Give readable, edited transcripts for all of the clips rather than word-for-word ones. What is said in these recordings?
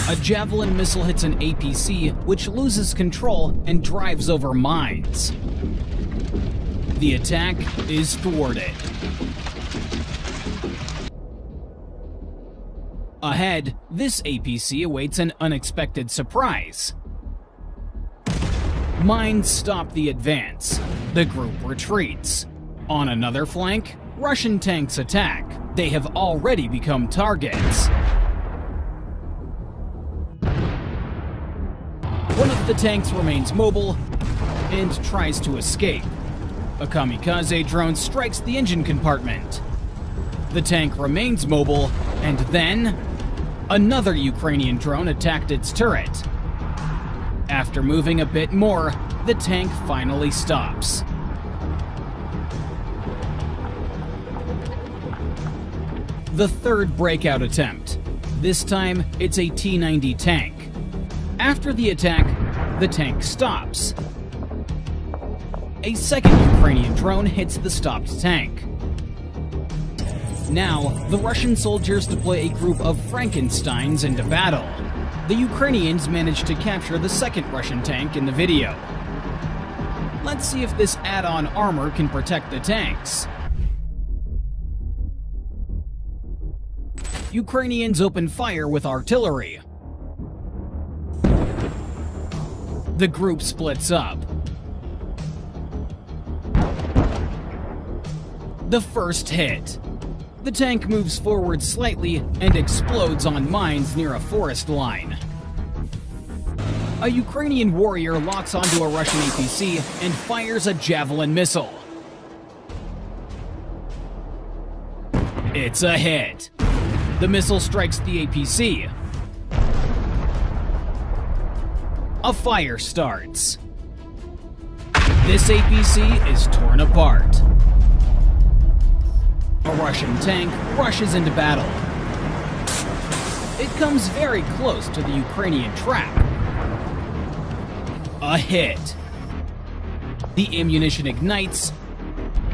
A Javelin missile hits an APC, which loses control and drives over mines. The attack is thwarted. Ahead, this APC awaits an unexpected surprise. Mines stop the advance. The group retreats. On another flank, Russian tanks attack. They have already become targets. One of the tanks remains mobile and tries to escape. A kamikaze drone strikes the engine compartment. The tank remains mobile, and then another Ukrainian drone attacked its turret. After moving a bit more, the tank finally stops. The third breakout attempt. This time, it's a T-90 tank. After the attack, the tank stops. A second Ukrainian drone hits the stopped tank. Now, the Russian soldiers deploy a group of Frankensteins into battle. The Ukrainians manage to capture the second Russian tank in the video. Let's see if this add-on armor can protect the tanks. Ukrainians open fire with artillery. The group splits up. The first hit. The tank moves forward slightly and explodes on mines near a forest line. A Ukrainian warrior locks onto a Russian APC and fires a Javelin missile. It's a hit. The missile strikes the APC. A fire starts. This APC is torn apart. A Russian tank rushes into battle. It comes very close to the Ukrainian trap. A hit. The ammunition ignites.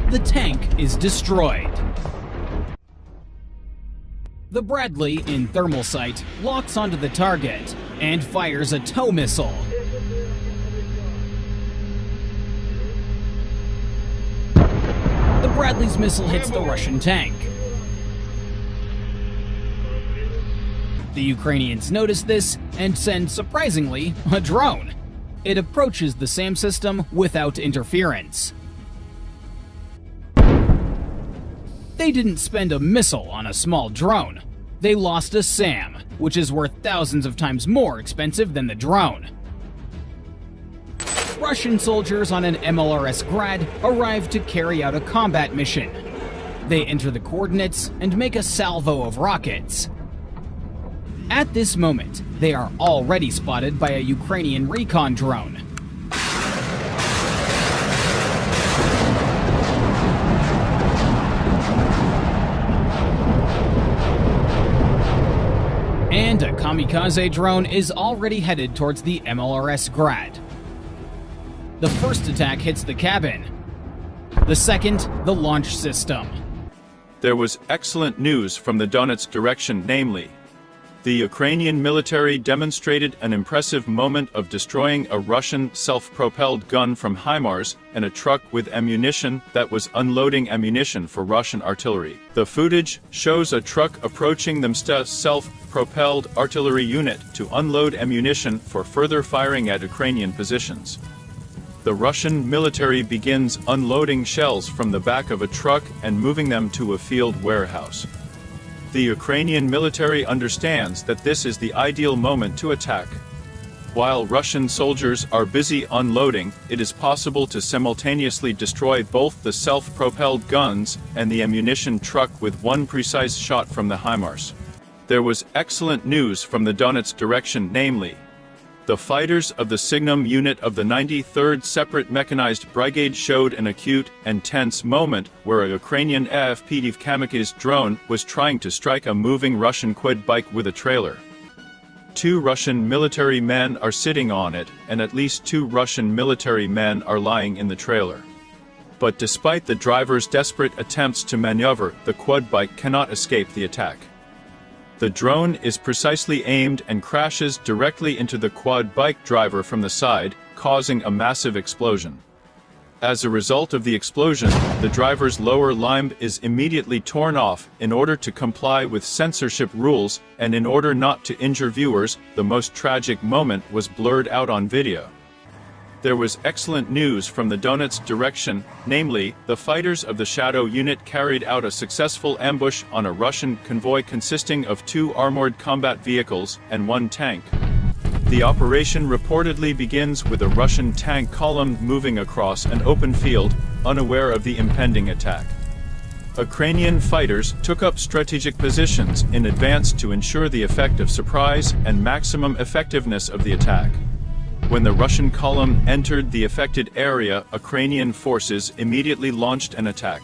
The tank is destroyed. The Bradley, in thermal sight, locks onto the target and fires a tow missile. The Bradley's missile hits the Russian tank. The Ukrainians notice this and send, surprisingly, a drone. It approaches the SAM system without interference. They didn't spend a missile on a small drone. They lost a SAM, which is worth thousands of times more expensive than the drone. Russian soldiers on an MLRS Grad arrive to carry out a combat mission. They enter the coordinates and make a salvo of rockets. At this moment, they are already spotted by a Ukrainian recon drone. And a kamikaze drone is already headed towards the MLRS Grad. The first attack hits the cabin. The second, the launch system. There was excellent news from the Donetsk direction, namely, the Ukrainian military demonstrated an impressive moment of destroying a Russian self-propelled gun from HIMARS and a truck with ammunition that was unloading ammunition for Russian artillery. The footage shows a truck approaching the self-propelled artillery unit to unload ammunition for further firing at Ukrainian positions. The Russian military begins unloading shells from the back of a truck and moving them to a field warehouse. The Ukrainian military understands that this is the ideal moment to attack. While Russian soldiers are busy unloading, it is possible to simultaneously destroy both the self-propelled guns and the ammunition truck with one precise shot from the HIMARS. There was excellent news from the Donetsk direction, namely, the fighters of the Signum unit of the 93rd Separate Mechanized Brigade showed an acute and tense moment where a Ukrainian AFPD kamikaze drone was trying to strike a moving Russian quad bike with a trailer. 2 Russian military men are sitting on it, and at least 2 Russian military men are lying in the trailer. but despite the driver's desperate attempts to maneuver, the quad bike cannot escape the attack. The drone is precisely aimed and crashes directly into the quad bike driver from the side, causing a massive explosion. As a result of the explosion, the driver's lower limb is immediately torn off in order to comply with censorship rules, and in order not to injure viewers, the most tragic moment was blurred out on video. There was excellent news from the Donetsk direction, namely, the fighters of the Shadow unit carried out a successful ambush on a Russian convoy consisting of 2 armored combat vehicles and 1 tank. The operation reportedly begins with a Russian tank column moving across an open field, unaware of the impending attack. Ukrainian fighters took up strategic positions in advance to ensure the effect of surprise and maximum effectiveness of the attack. When the Russian column entered the affected area, Ukrainian forces immediately launched an attack.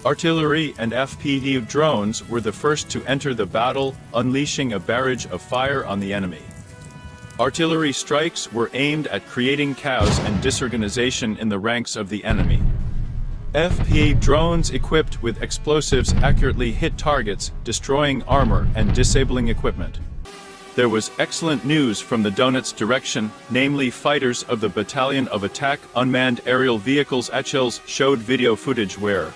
Artillery and FPV drones were the first to enter the battle, unleashing a barrage of fire on the enemy. Artillery strikes were aimed at creating chaos and disorganization in the ranks of the enemy. FPV drones equipped with explosives accurately hit targets, destroying armor and disabling equipment. There was excellent news from the Donetsk direction, namely fighters of the Battalion of Attack Unmanned Aerial Vehicles Achilles showed video footage where,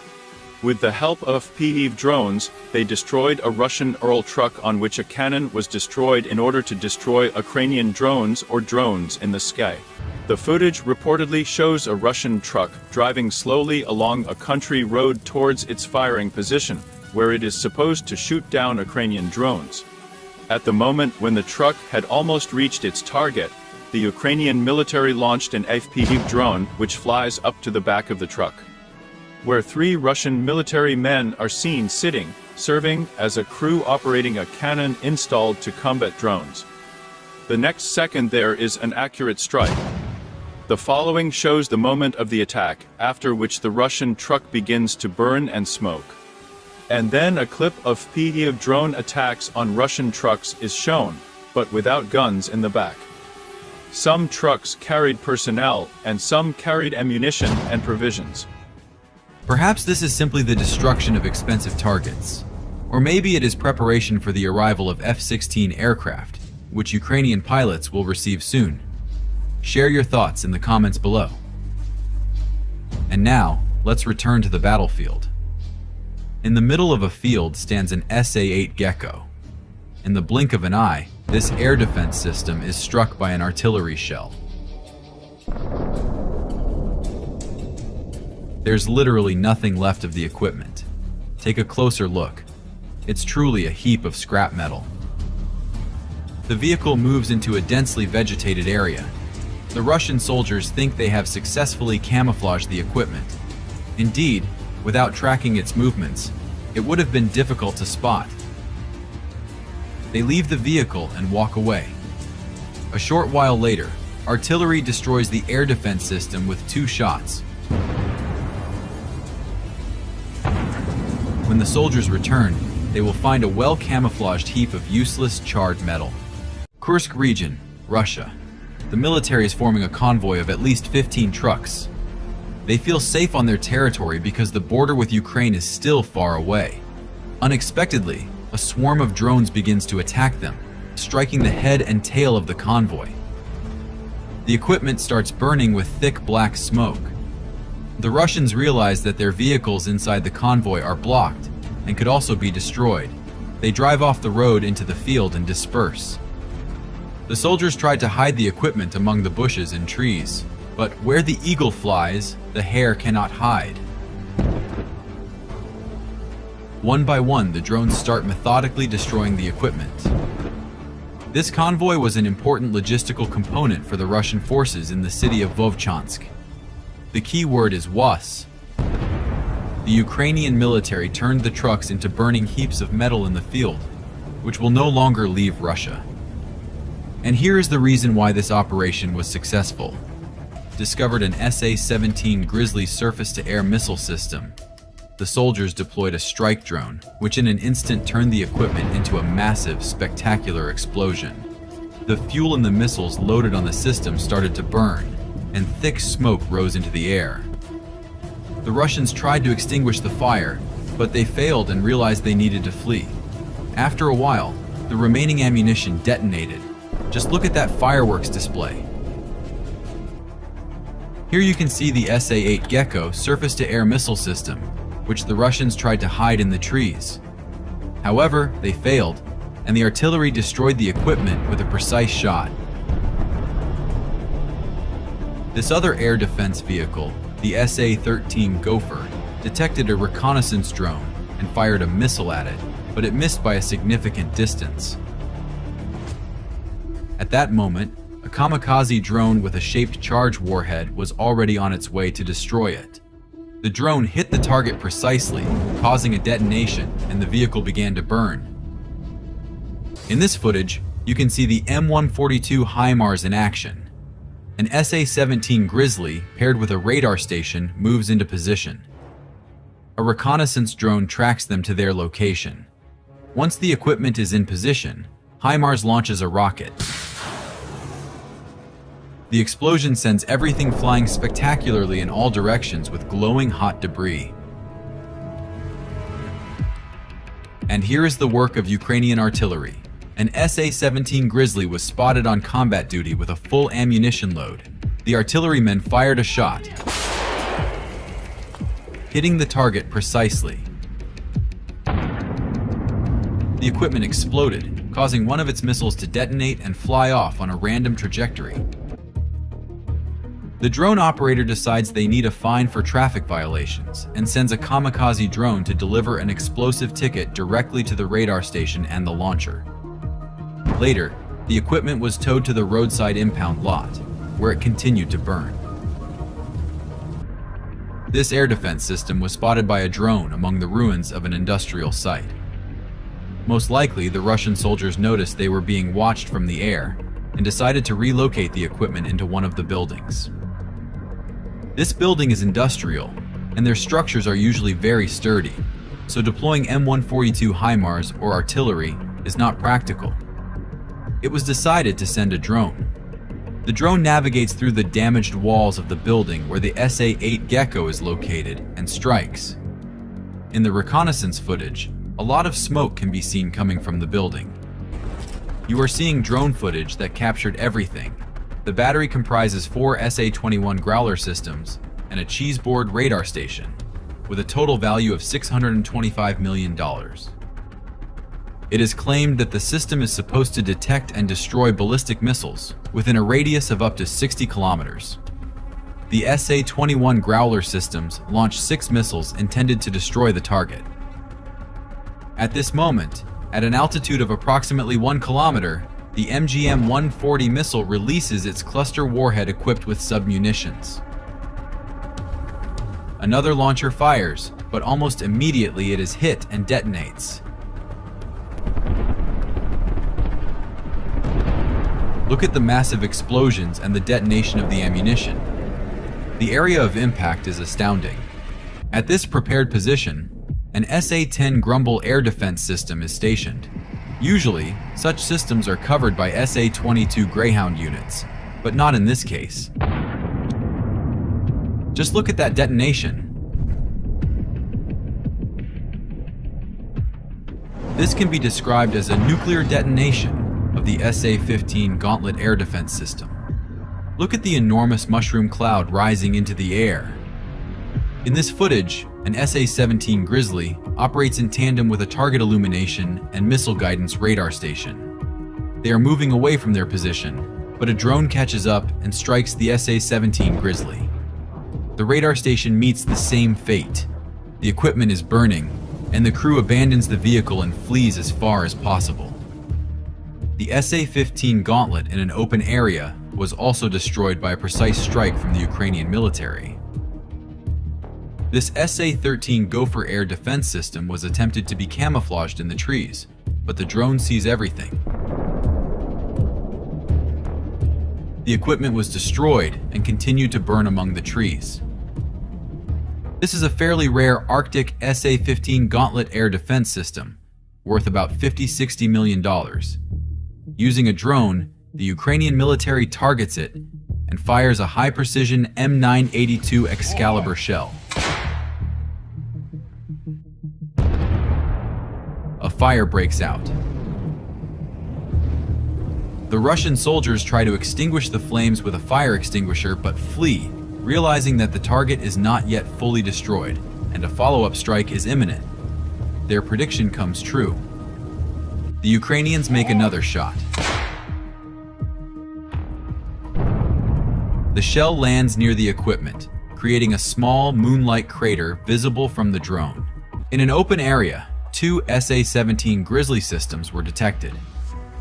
with the help of FPV drones, they destroyed a Russian Ural truck on which a cannon was destroyed in order to destroy Ukrainian drones or drones in the sky. The footage reportedly shows a Russian truck driving slowly along a country road towards its firing position, where it is supposed to shoot down Ukrainian drones. At the moment when the truck had almost reached its target, the Ukrainian military launched an FPV drone which flies up to the back of the truck, where 3 Russian military men are seen sitting, serving as a crew operating a cannon installed to combat drones. The next second there is an accurate strike. The following shows the moment of the attack, after which the Russian truck begins to burn and smoke. And then a clip of FPV drone attacks on Russian trucks is shown, but without guns in the back. Some trucks carried personnel, and some carried ammunition and provisions. Perhaps this is simply the destruction of expensive targets. Or maybe it is preparation for the arrival of F-16 aircraft, which Ukrainian pilots will receive soon. Share your thoughts in the comments below. And now, let's return to the battlefield. In the middle of a field stands an SA-8 Gecko. In the blink of an eye, this air defense system is struck by an artillery shell. There's literally nothing left of the equipment. Take a closer look. It's truly a heap of scrap metal. The vehicle moves into a densely vegetated area. The Russian soldiers think they have successfully camouflaged the equipment. Indeed, without tracking its movements, it would have been difficult to spot. They leave the vehicle and walk away. A short while later, artillery destroys the air defense system with 2 shots. When the soldiers return, they will find a well-camouflaged heap of useless, charred metal. Kursk region, Russia. The military is forming a convoy of at least 15 trucks. They feel safe on their territory because the border with Ukraine is still far away. Unexpectedly, a swarm of drones begins to attack them, striking the head and tail of the convoy. The equipment starts burning with thick black smoke. The Russians realize that their vehicles inside the convoy are blocked and could also be destroyed. They drive off the road into the field and disperse. The soldiers tried to hide the equipment among the bushes and trees, but where the eagle flies, the hare cannot hide. One by one, the drones start methodically destroying the equipment. This convoy was an important logistical component for the Russian forces in the city of Vovchansk. The key word is was. The Ukrainian military turned the trucks into burning heaps of metal in the field, which will no longer leave Russia. And here is the reason why this operation was successful. Discovered an SA-17 Grizzly surface-to-air missile system. The soldiers deployed a strike drone, which in an instant turned the equipment into a massive, spectacular explosion. The fuel in the missiles loaded on the system started to burn, and thick smoke rose into the air. The Russians tried to extinguish the fire, but they failed and realized they needed to flee. After a while, the remaining ammunition detonated. Just look at that fireworks display. Here you can see the SA-8 Gecko surface-to-air missile system, which the Russians tried to hide in the trees. However, they failed, and the artillery destroyed the equipment with a precise shot. This other air defense vehicle, the SA-13 Gopher, detected a reconnaissance drone and fired a missile at it, but it missed by a significant distance. At that moment, a kamikaze drone with a shaped charge warhead was already on its way to destroy it. The drone hit the target precisely, causing a detonation, and the vehicle began to burn. In this footage, you can see the M142 HIMARS in action. An SA-17 Grizzly paired with a radar station moves into position. A reconnaissance drone tracks them to their location. Once the equipment is in position, HIMARS launches a rocket. The explosion sends everything flying spectacularly in all directions with glowing hot debris. And here is the work of Ukrainian artillery. An SA-17 Grizzly was spotted on combat duty with a full ammunition load. The artillerymen fired a shot, hitting the target precisely. The equipment exploded, causing one of its missiles to detonate and fly off on a random trajectory. The drone operator decides they need a fine for traffic violations and sends a kamikaze drone to deliver an explosive ticket directly to the radar station and the launcher. Later, the equipment was towed to the roadside impound lot, where it continued to burn. This air defense system was spotted by a drone among the ruins of an industrial site. Most likely, the Russian soldiers noticed they were being watched from the air and decided to relocate the equipment into one of the buildings. This building is industrial, and their structures are usually very sturdy, so deploying M142 HIMARS or artillery is not practical. It was decided to send a drone. The drone navigates through the damaged walls of the building where the SA-8 Gecko is located and strikes. In the reconnaissance footage, a lot of smoke can be seen coming from the building. You are seeing drone footage that captured everything. The battery comprises 4 SA-21 Growler systems and a cheeseboard radar station, with a total value of $625 million. It is claimed that the system is supposed to detect and destroy ballistic missiles within a radius of up to 60 kilometers. The SA-21 Growler systems launched 6 missiles intended to destroy the target. At this moment, at an altitude of approximately 1 kilometer, the MGM-140 missile releases its cluster warhead equipped with submunitions. Another launcher fires, but almost immediately it is hit and detonates. Look at the massive explosions and the detonation of the ammunition. The area of impact is astounding. At this prepared position, an SA-10 Grumble air defense system is stationed. Usually, such systems are covered by SA-22 Greyhound units, but not in this case. Just look at that detonation. This can be described as a nuclear detonation of the SA-15 Gauntlet air defense system. Look at the enormous mushroom cloud rising into the air. In this footage, an SA-17 Grizzly operates in tandem with a target illumination and missile guidance radar station. They are moving away from their position, but a drone catches up and strikes the SA-17 Grizzly. The radar station meets the same fate. The equipment is burning, and the crew abandons the vehicle and flees as far as possible. The SA-15 Gauntlet in an open area was also destroyed by a precise strike from the Ukrainian military. This SA-13 Gopher air defense system was attempted to be camouflaged in the trees, but the drone sees everything. The equipment was destroyed and continued to burn among the trees. This is a fairly rare Arctic SA-15 Gauntlet air defense system, worth about $50–60 million. Using a drone, the Ukrainian military targets it and fires a high-precision M982 Excalibur shell. fire breaks out. The Russian soldiers try to extinguish the flames with a fire extinguisher but flee, realizing that the target is not yet fully destroyed and a follow-up strike is imminent. Their prediction comes true. The Ukrainians make another shot. The shell lands near the equipment, creating a small moon-like crater visible from the drone. In an open area, 2 SA-17 Grizzly systems were detected.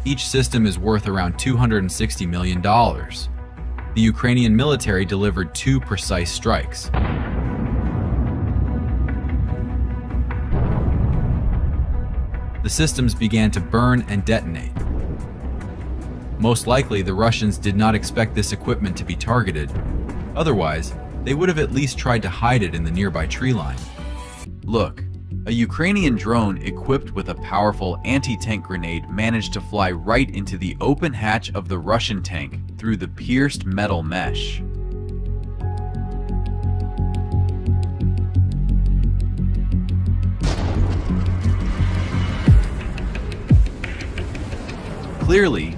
Each system is worth around $260 million. The Ukrainian military delivered 2 precise strikes. The systems began to burn and detonate. Most likely, the Russians did not expect this equipment to be targeted. Otherwise, they would have at least tried to hide it in the nearby tree line. Look, a Ukrainian drone equipped with a powerful anti-tank grenade managed to fly right into the open hatch of the Russian tank through the pierced metal mesh. Clearly,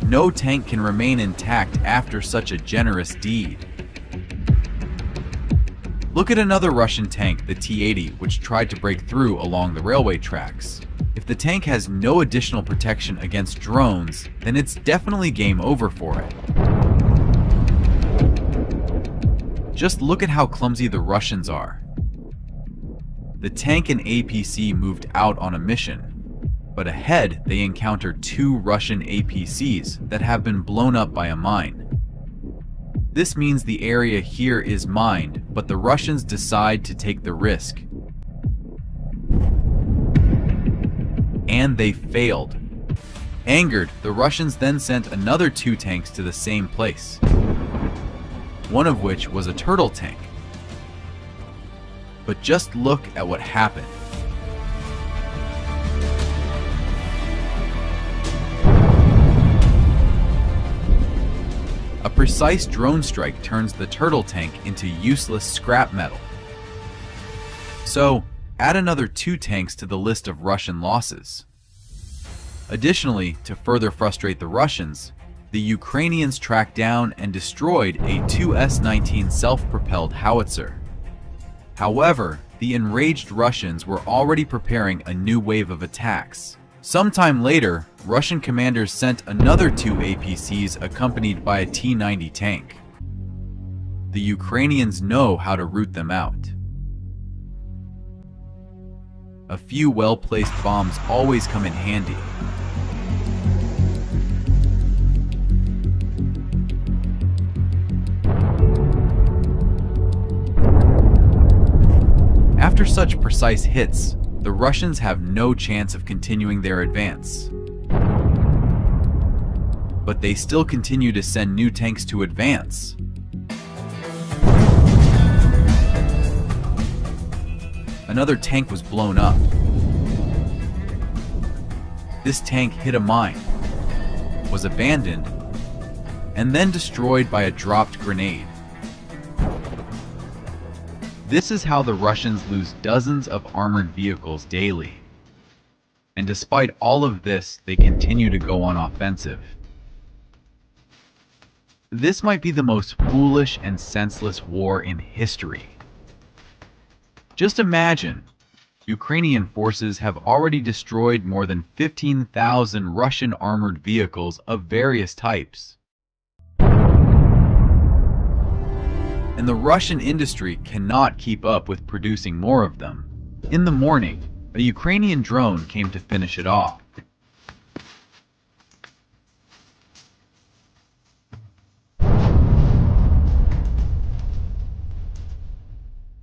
no tank can remain intact after such a generous deed. Look at another Russian tank, the T-80, which tried to break through along the railway tracks. If the tank has no additional protection against drones, then it's definitely game over for it. Just look at how clumsy the Russians are. The tank and APC moved out on a mission, but ahead they encounter 2 Russian APCs that have been blown up by a mine. This means the area here is mined, but the Russians decide to take the risk. And they failed. Angered, the Russians then sent another 2 tanks to the same place, one of which was a turtle tank. But just look at what happened. A precise drone strike turns the turtle tank into useless scrap metal. So, add another 2 tanks to the list of Russian losses. Additionally, to further frustrate the Russians, the Ukrainians tracked down and destroyed a 2S-19 self-propelled howitzer. However, the enraged Russians were already preparing a new wave of attacks. Sometime later, Russian commanders sent another 2 APCs accompanied by a T-90 tank. The Ukrainians know how to root them out. A few well-placed bombs always come in handy. After such precise hits, the Russians have no chance of continuing their advance. But they still continue to send new tanks to advance. Another tank was blown up. This tank hit a mine, was abandoned, and then destroyed by a dropped grenade. This is how the Russians lose dozens of armored vehicles daily. And despite all of this, they continue to go on offensive. This might be the most foolish and senseless war in history. Just imagine, Ukrainian forces have already destroyed more than 15,000 Russian armored vehicles of various types. And the Russian industry cannot keep up with producing more of them. In the morning, a Ukrainian drone came to finish it off.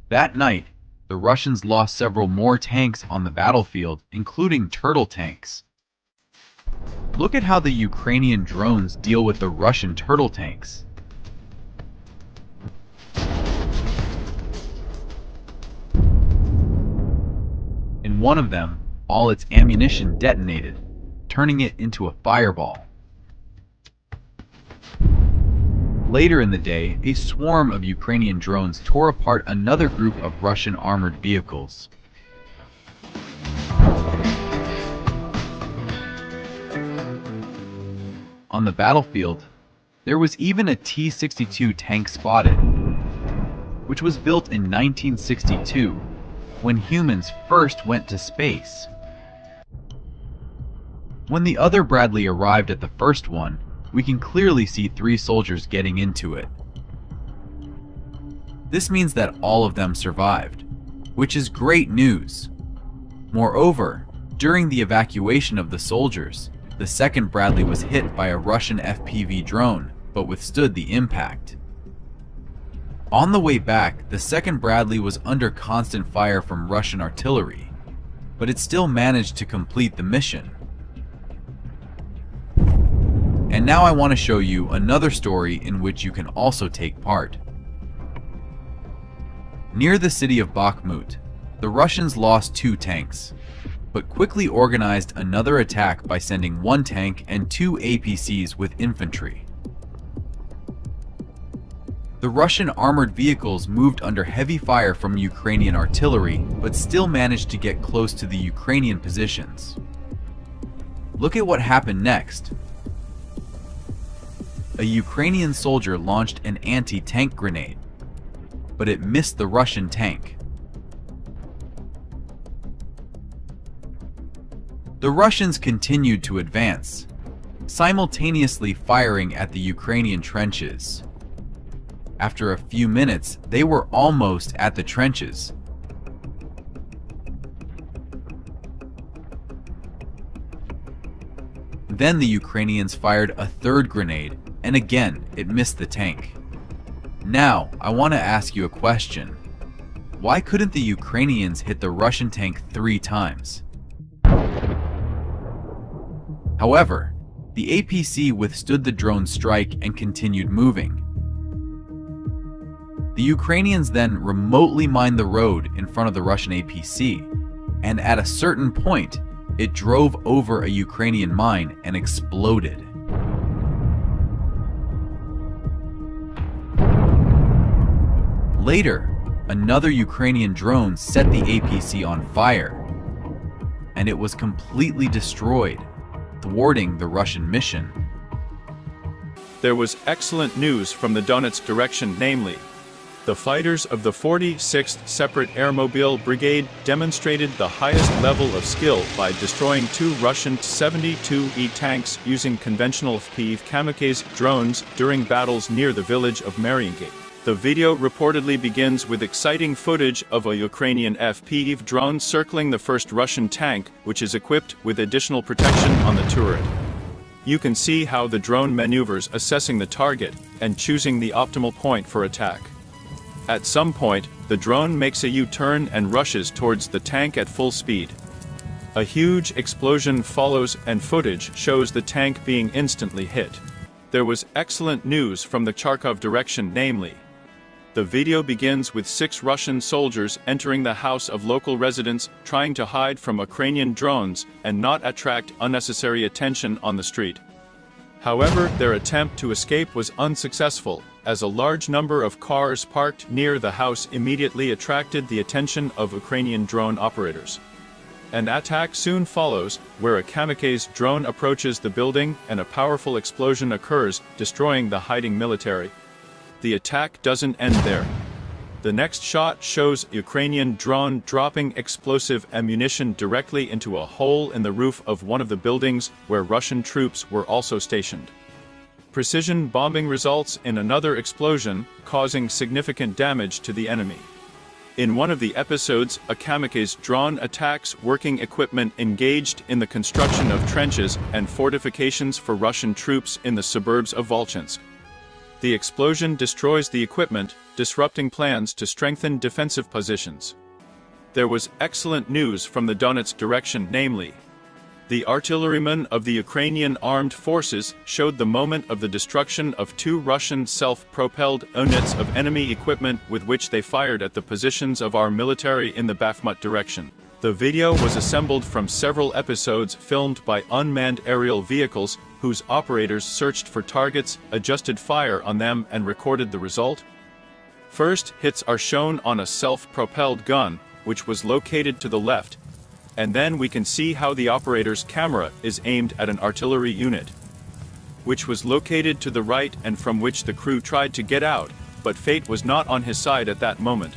That night, the Russians lost several more tanks on the battlefield, including turtle tanks. Look at how the Ukrainian drones deal with the Russian turtle tanks. In one of them, all its ammunition detonated, turning it into a fireball. Later in the day, a swarm of Ukrainian drones tore apart another group of Russian armored vehicles. on the battlefield. There was even a T-62 tank spotted, which was built in 1962, when humans first went to space. When the other Bradley arrived at the first one, we can clearly see 3 soldiers getting into it. This means that all of them survived, which is great news. Moreover, during the evacuation of the soldiers, the second Bradley was hit by a Russian FPV drone, but withstood the impact. On the way back, the second Bradley was under constant fire from Russian artillery, but it still managed to complete the mission. And now I want to show you another story in which you can also take part. Near the city of Bakhmut, the Russians lost 2 tanks, but quickly organized another attack by sending 1 tank and 2 APCs with infantry. The Russian armored vehicles moved under heavy fire from Ukrainian artillery, but still managed to get close to the Ukrainian positions. Look at what happened next. A Ukrainian soldier launched an anti-tank grenade, but it missed the Russian tank. The Russians continued to advance, simultaneously firing at the Ukrainian trenches. After a few minutes, they were almost at the trenches. Then the Ukrainians fired a 3rd grenade, and again, it missed the tank. Now, I want to ask you a question. Why couldn't the Ukrainians hit the Russian tank 3 times? However, the APC withstood the drone strike and continued moving. The Ukrainians then remotely mined the road in front of the Russian APC, and at a certain point, it drove over a Ukrainian mine and exploded. Later, another Ukrainian drone set the APC on fire, and it was completely destroyed, thwarting the Russian mission. There was excellent news from the Donetsk direction, namely, the fighters of the 46th Separate Airmobile Brigade demonstrated the highest level of skill by destroying 2 Russian T-72E tanks using conventional FPV kamikaze drones during battles near the village of Mariinkey. The video reportedly begins with exciting footage of a Ukrainian FPV drone circling the first Russian tank, which is equipped with additional protection on the turret. You can see how the drone maneuvers, assessing the target and choosing the optimal point for attack. At some point, the drone makes a U-turn and rushes towards the tank at full speed. A huge explosion follows and footage shows the tank being instantly hit. There was excellent news from the Kharkov direction, namely, the video begins with 6 Russian soldiers entering the house of local residents, trying to hide from Ukrainian drones and not attract unnecessary attention on the street. However, their attempt to escape was unsuccessful, as a large number of cars parked near the house immediately attracted the attention of Ukrainian drone operators. An attack soon follows, where a kamikaze drone approaches the building and a powerful explosion occurs, destroying the hiding military. The attack doesn't end there. The next shot shows a Ukrainian drone dropping explosive ammunition directly into a hole in the roof of one of the buildings where Russian troops were also stationed. Precision bombing results in another explosion, causing significant damage to the enemy. In one of the episodes, a kamikaze drone attacks working equipment engaged in the construction of trenches and fortifications for Russian troops in the suburbs of Volchansk. The explosion destroys the equipment, disrupting plans to strengthen defensive positions. There was excellent news from the Donetsk direction, namely, the artillerymen of the Ukrainian armed forces showed the moment of the destruction of 2 Russian self-propelled units of enemy equipment with which they fired at the positions of our military in the Bakhmut direction. The video was assembled from several episodes filmed by unmanned aerial vehicles, whose operators searched for targets, adjusted fire on them, and recorded the result. First hits are shown on a self-propelled gun, which was located to the left, and then we can see how the operator's camera is aimed at an artillery unit. which was located to the right and from which the crew tried to get out, but fate was not on his side at that moment.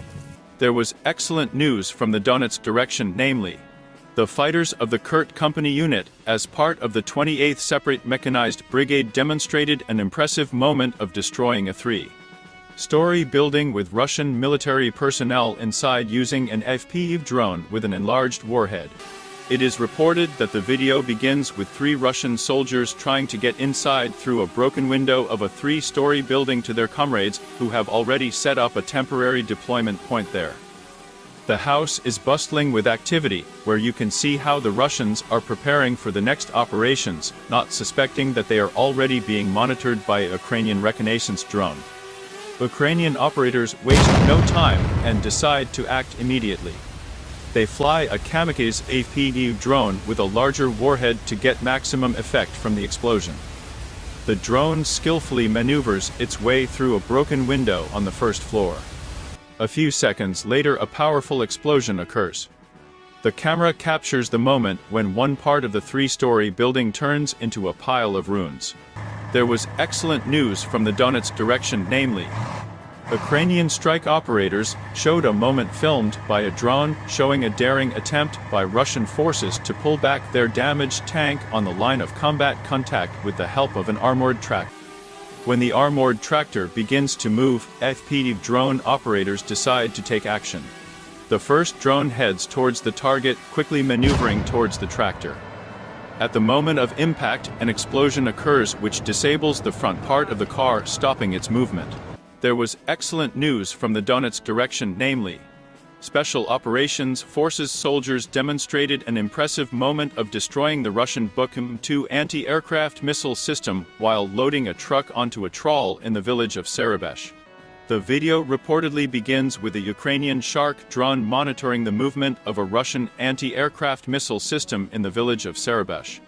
There was excellent news from the Donetsk direction, namely, the fighters of the Kurt Company unit, as part of the 28th Separate Mechanized Brigade, demonstrated an impressive moment of destroying a three-story building with Russian military personnel inside using an FPV drone with an enlarged warhead. It is reported that the video begins with 3 Russian soldiers trying to get inside through a broken window of a 3-story building to their comrades who have already set up a temporary deployment point there. The house is bustling with activity, where you can see how the Russians are preparing for the next operations, not suspecting that they are already being monitored by a Ukrainian reconnaissance drone. Ukrainian operators waste no time and decide to act immediately. They fly a kamikaze FPV drone with a larger warhead to get maximum effect from the explosion. The drone skillfully maneuvers its way through a broken window on the first floor. A few seconds later, a powerful explosion occurs. The camera captures the moment when one part of the 3-story building turns into a pile of ruins. There was excellent news from the Donetsk direction, namely, Ukrainian strike operators showed a moment filmed by a drone showing a daring attempt by Russian forces to pull back their damaged tank on the line of combat contact with the help of an armored tractor. When the armored tractor begins to move, FPV drone operators decide to take action. The first drone heads towards the target, quickly maneuvering towards the tractor. At the moment of impact, an explosion occurs which disables the front part of the car, stopping its movement. There was excellent news from the Donetsk direction, namely, Special Operations Forces soldiers demonstrated an impressive moment of destroying the Russian Bukum-2 anti-aircraft missile system while loading a truck onto a trawl in the village of Serebesh. The video reportedly begins with a Ukrainian Shark drone monitoring the movement of a Russian anti-aircraft missile system in the village of Serebesh.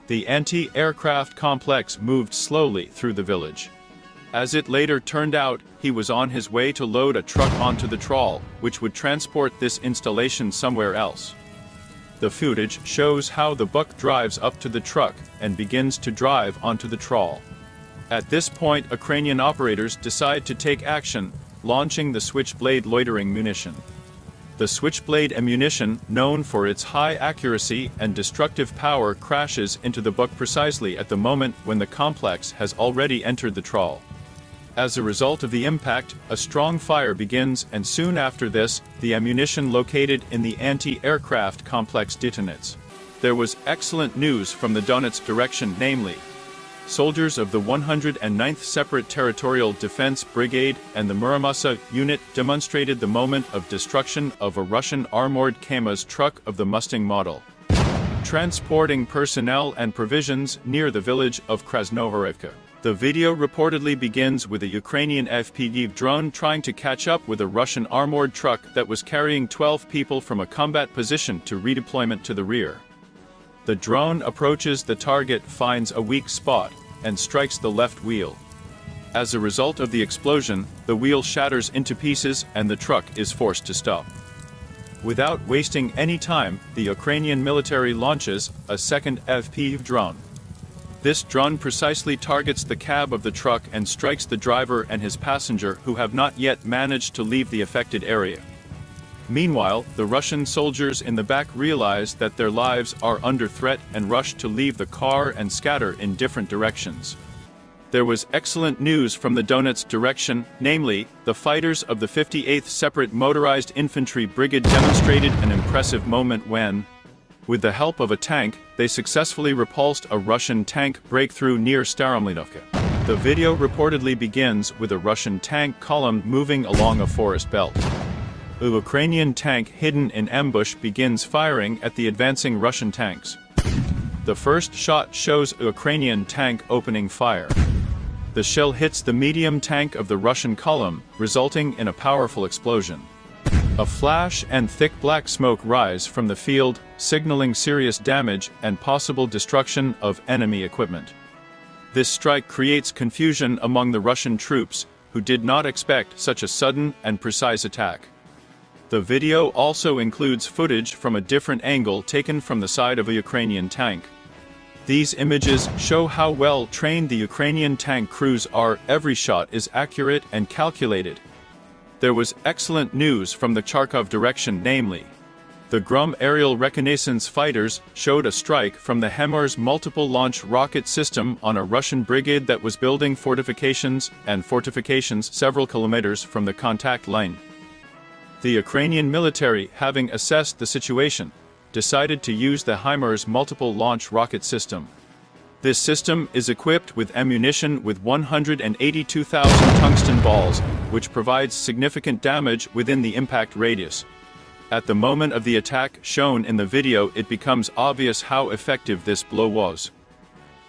The anti-aircraft complex moved slowly through the village. As it later turned out, he was on his way to load a truck onto the trawl, which would transport this installation somewhere else. The footage shows how the Buk drives up to the truck and begins to drive onto the trawl. At this point, Ukrainian operators decide to take action, launching the Switchblade loitering munition. The Switchblade ammunition, known for its high accuracy and destructive power, crashes into the Buk precisely at the moment when the complex has already entered the trawl. As a result of the impact, a strong fire begins, and soon after this, the ammunition located in the anti-aircraft complex detonates. There was excellent news from the Donetsk direction, namely, soldiers of the 109th Separate Territorial Defense Brigade and the Muramasa unit demonstrated the moment of destruction of a Russian armored KAMAZ truck of the Mustang model, transporting personnel and provisions near the village of Krasnohorivka. The video reportedly begins with a Ukrainian FPV drone trying to catch up with a Russian armored truck that was carrying 12 people from a combat position to redeployment to the rear. The drone approaches the target, finds a weak spot, and strikes the left wheel. As a result of the explosion, the wheel shatters into pieces and the truck is forced to stop. Without wasting any time, the Ukrainian military launches a second FPV drone. This drone precisely targets the cab of the truck and strikes the driver and his passenger, who have not yet managed to leave the affected area. Meanwhile, the Russian soldiers in the back realize that their lives are under threat and rush to leave the car and scatter in different directions. There was excellent news from the Donetsk direction, namely, the fighters of the 58th Separate Motorized Infantry Brigade demonstrated an impressive moment when, with the help of a tank, they successfully repulsed a Russian tank breakthrough near Staromlinovka. The video reportedly begins with a Russian tank column moving along a forest belt. A Ukrainian tank hidden in ambush begins firing at the advancing Russian tanks. The first shot shows a Ukrainian tank opening fire. The shell hits the medium tank of the Russian column, resulting in a powerful explosion. A flash and thick black smoke rise from the field, signaling serious damage and possible destruction of enemy equipment. This strike creates confusion among the Russian troops, who did not expect such a sudden and precise attack. The video also includes footage from a different angle taken from the side of a Ukrainian tank. These images show how well trained the Ukrainian tank crews are. Every shot is accurate and calculated. There was excellent news from the Kharkov direction, namely, the Grum aerial reconnaissance fighters showed a strike from the HIMARS multiple launch rocket system on a Russian brigade that was building fortifications several kilometers from the contact line. The Ukrainian military, having assessed the situation, decided to use the HIMARS multiple launch rocket system. This system is equipped with ammunition with 182,000 tungsten balls, which provides significant damage within the impact radius. At the moment of the attack shown in the video, it becomes obvious how effective this blow was.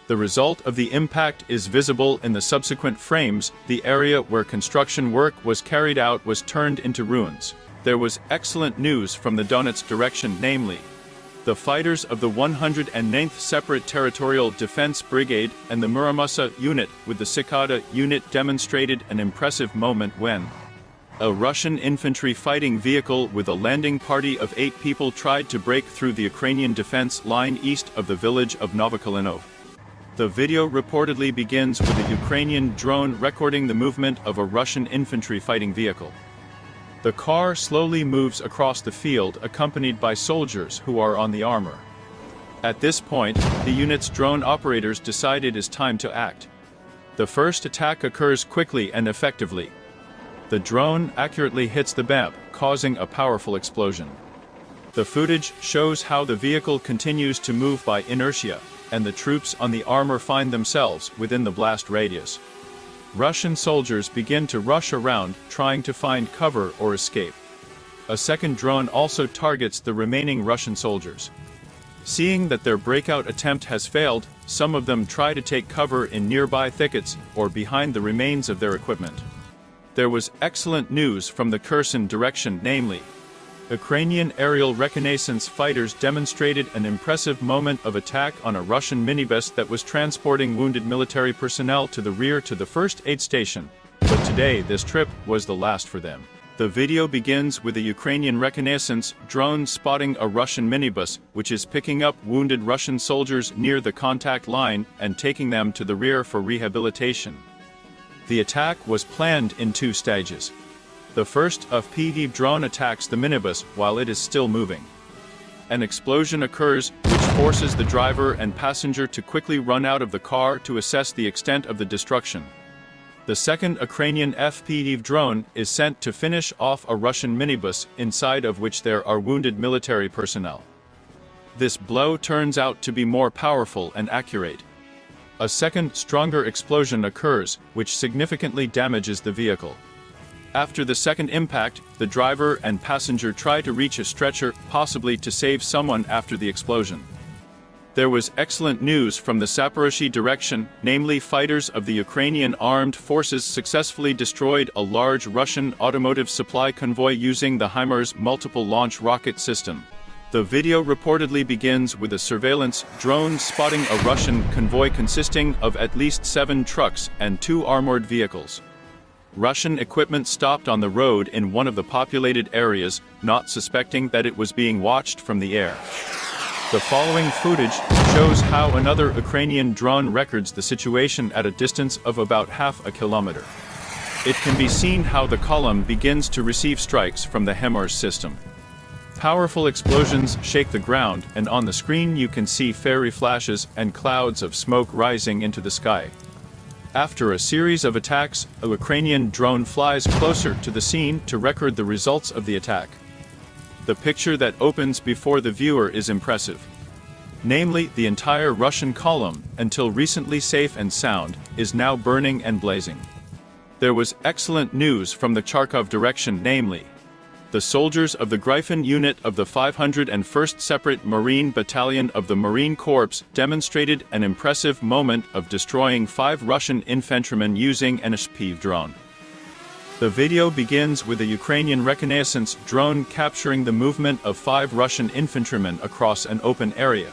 The result of the impact is visible in the subsequent frames. The area where construction work was carried out was turned into ruins. There was excellent news from the Donetsk direction, namely, the fighters of the 109th Separate Territorial Defense Brigade and the Muramasa unit with the Cicada unit demonstrated an impressive moment when a Russian infantry fighting vehicle with a landing party of 8 people tried to break through the Ukrainian defense line east of the village of Novokalinov. The video reportedly begins with a Ukrainian drone recording the movement of a Russian infantry fighting vehicle. The car slowly moves across the field accompanied by soldiers who are on the armor. At this point, the unit's drone operators decide it is time to act. The first attack occurs quickly and effectively. The drone accurately hits the BAMP, causing a powerful explosion. The footage shows how the vehicle continues to move by inertia, and the troops on the armor find themselves within the blast radius. Russian soldiers begin to rush around, trying to find cover or escape. A second drone also targets the remaining Russian soldiers. Seeing that their breakout attempt has failed, some of them try to take cover in nearby thickets or behind the remains of their equipment. There was excellent news from the Kherson direction, namely, Ukrainian aerial reconnaissance fighters demonstrated an impressive moment of attack on a Russian minibus that was transporting wounded military personnel to the rear to the first aid station, but today this trip was the last for them. The video begins with a Ukrainian reconnaissance drone spotting a Russian minibus, which is picking up wounded Russian soldiers near the contact line and taking them to the rear for rehabilitation. The attack was planned in 2 stages. The first of PV drone attacks the minibus while it is still moving. An explosion occurs, which forces the driver and passenger to quickly run out of the car to assess the extent of the destruction. The second Ukrainian FPV drone is sent to finish off a Russian minibus, inside of which there are wounded military personnel. This blow turns out to be more powerful and accurate. A second, stronger explosion occurs, which significantly damages the vehicle. After the second impact, the driver and passenger try to reach a stretcher, possibly to save someone after the explosion. There was excellent news from the Zaporozhye direction, namely fighters of the Ukrainian armed forces successfully destroyed a large Russian automotive supply convoy using the HIMARS multiple launch rocket system. The video reportedly begins with a surveillance drone spotting a Russian convoy consisting of at least 7 trucks and 2 armored vehicles. Russian equipment stopped on the road in one of the populated areas, not suspecting that it was being watched from the air. The following footage shows how another Ukrainian drone records the situation at a distance of about half a kilometer. It can be seen how the column begins to receive strikes from the HIMARS system. Powerful explosions shake the ground, and on the screen you can see fiery flashes and clouds of smoke rising into the sky. After a series of attacks, a Ukrainian drone flies closer to the scene to record the results of the attack. The picture that opens before the viewer is impressive. Namely, the entire Russian column, until recently safe and sound, is now burning and blazing. There was excellent news from the Kharkov direction, namely, the soldiers of the Gryphon unit of the 501st Separate Marine Battalion of the Marine Corps demonstrated an impressive moment of destroying 5 Russian infantrymen using an FPV drone. The video begins with a Ukrainian reconnaissance drone capturing the movement of 5 Russian infantrymen across an open area.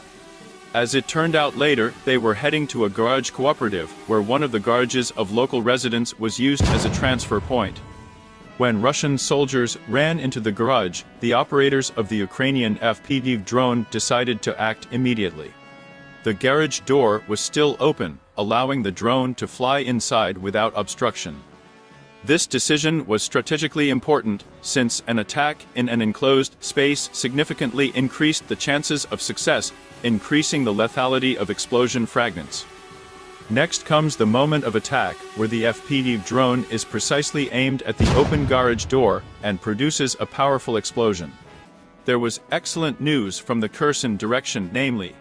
As it turned out later, they were heading to a garage cooperative, where one of the garages of local residents was used as a transfer point. When Russian soldiers ran into the garage, the operators of the Ukrainian FPV drone decided to act immediately. The garage door was still open, allowing the drone to fly inside without obstruction. This decision was strategically important, since an attack in an enclosed space significantly increased the chances of success, increasing the lethality of explosion fragments. Next comes the moment of attack, where the FPV drone is precisely aimed at the open garage door and produces a powerful explosion. There was excellent news from the Kherson direction, namely,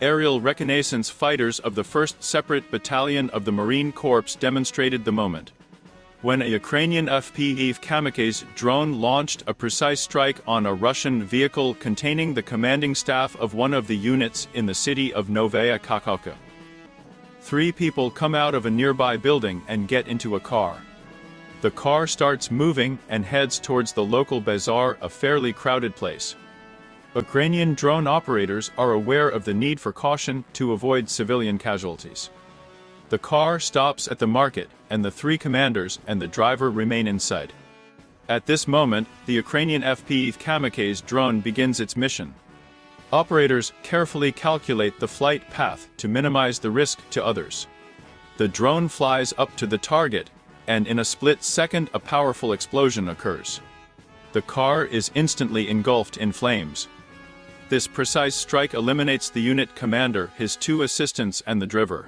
aerial reconnaissance fighters of the 1st Separate Battalion of the Marine Corps demonstrated the moment. When a Ukrainian FPV kamikaze drone launched a precise strike on a Russian vehicle containing the commanding staff of one of the units in the city of Novaya Kakhovka. 3 people come out of a nearby building and get into a car. The car starts moving and heads towards the local bazaar, a fairly crowded place. Ukrainian drone operators are aware of the need for caution to avoid civilian casualties. The car stops at the market, and the 3 commanders and the driver remain inside. At this moment, the Ukrainian FPV kamikaze drone begins its mission. Operators carefully calculate the flight path to minimize the risk to others. The drone flies up to the target, and in a split second a powerful explosion occurs. The car is instantly engulfed in flames. This precise strike eliminates the unit commander, his 2 assistants and the driver.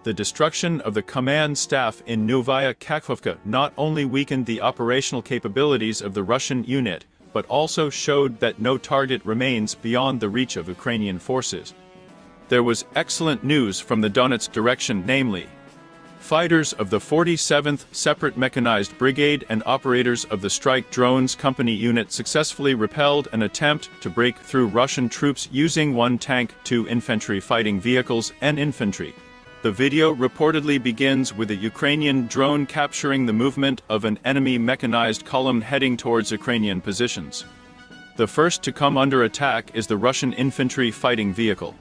The destruction of the command staff in Novaya Kakhovka not only weakened the operational capabilities of the Russian unit, but also showed that no target remains beyond the reach of Ukrainian forces. There was excellent news from the Donetsk direction, namely, fighters of the 47th Separate Mechanized Brigade and operators of the Strike Drones Company unit successfully repelled an attempt to break through Russian troops using 1 tank, 2 infantry fighting vehicles, and infantry. The video reportedly begins with a Ukrainian drone capturing the movement of an enemy mechanized column heading towards Ukrainian positions. The first to come under attack is the Russian infantry fighting vehicle.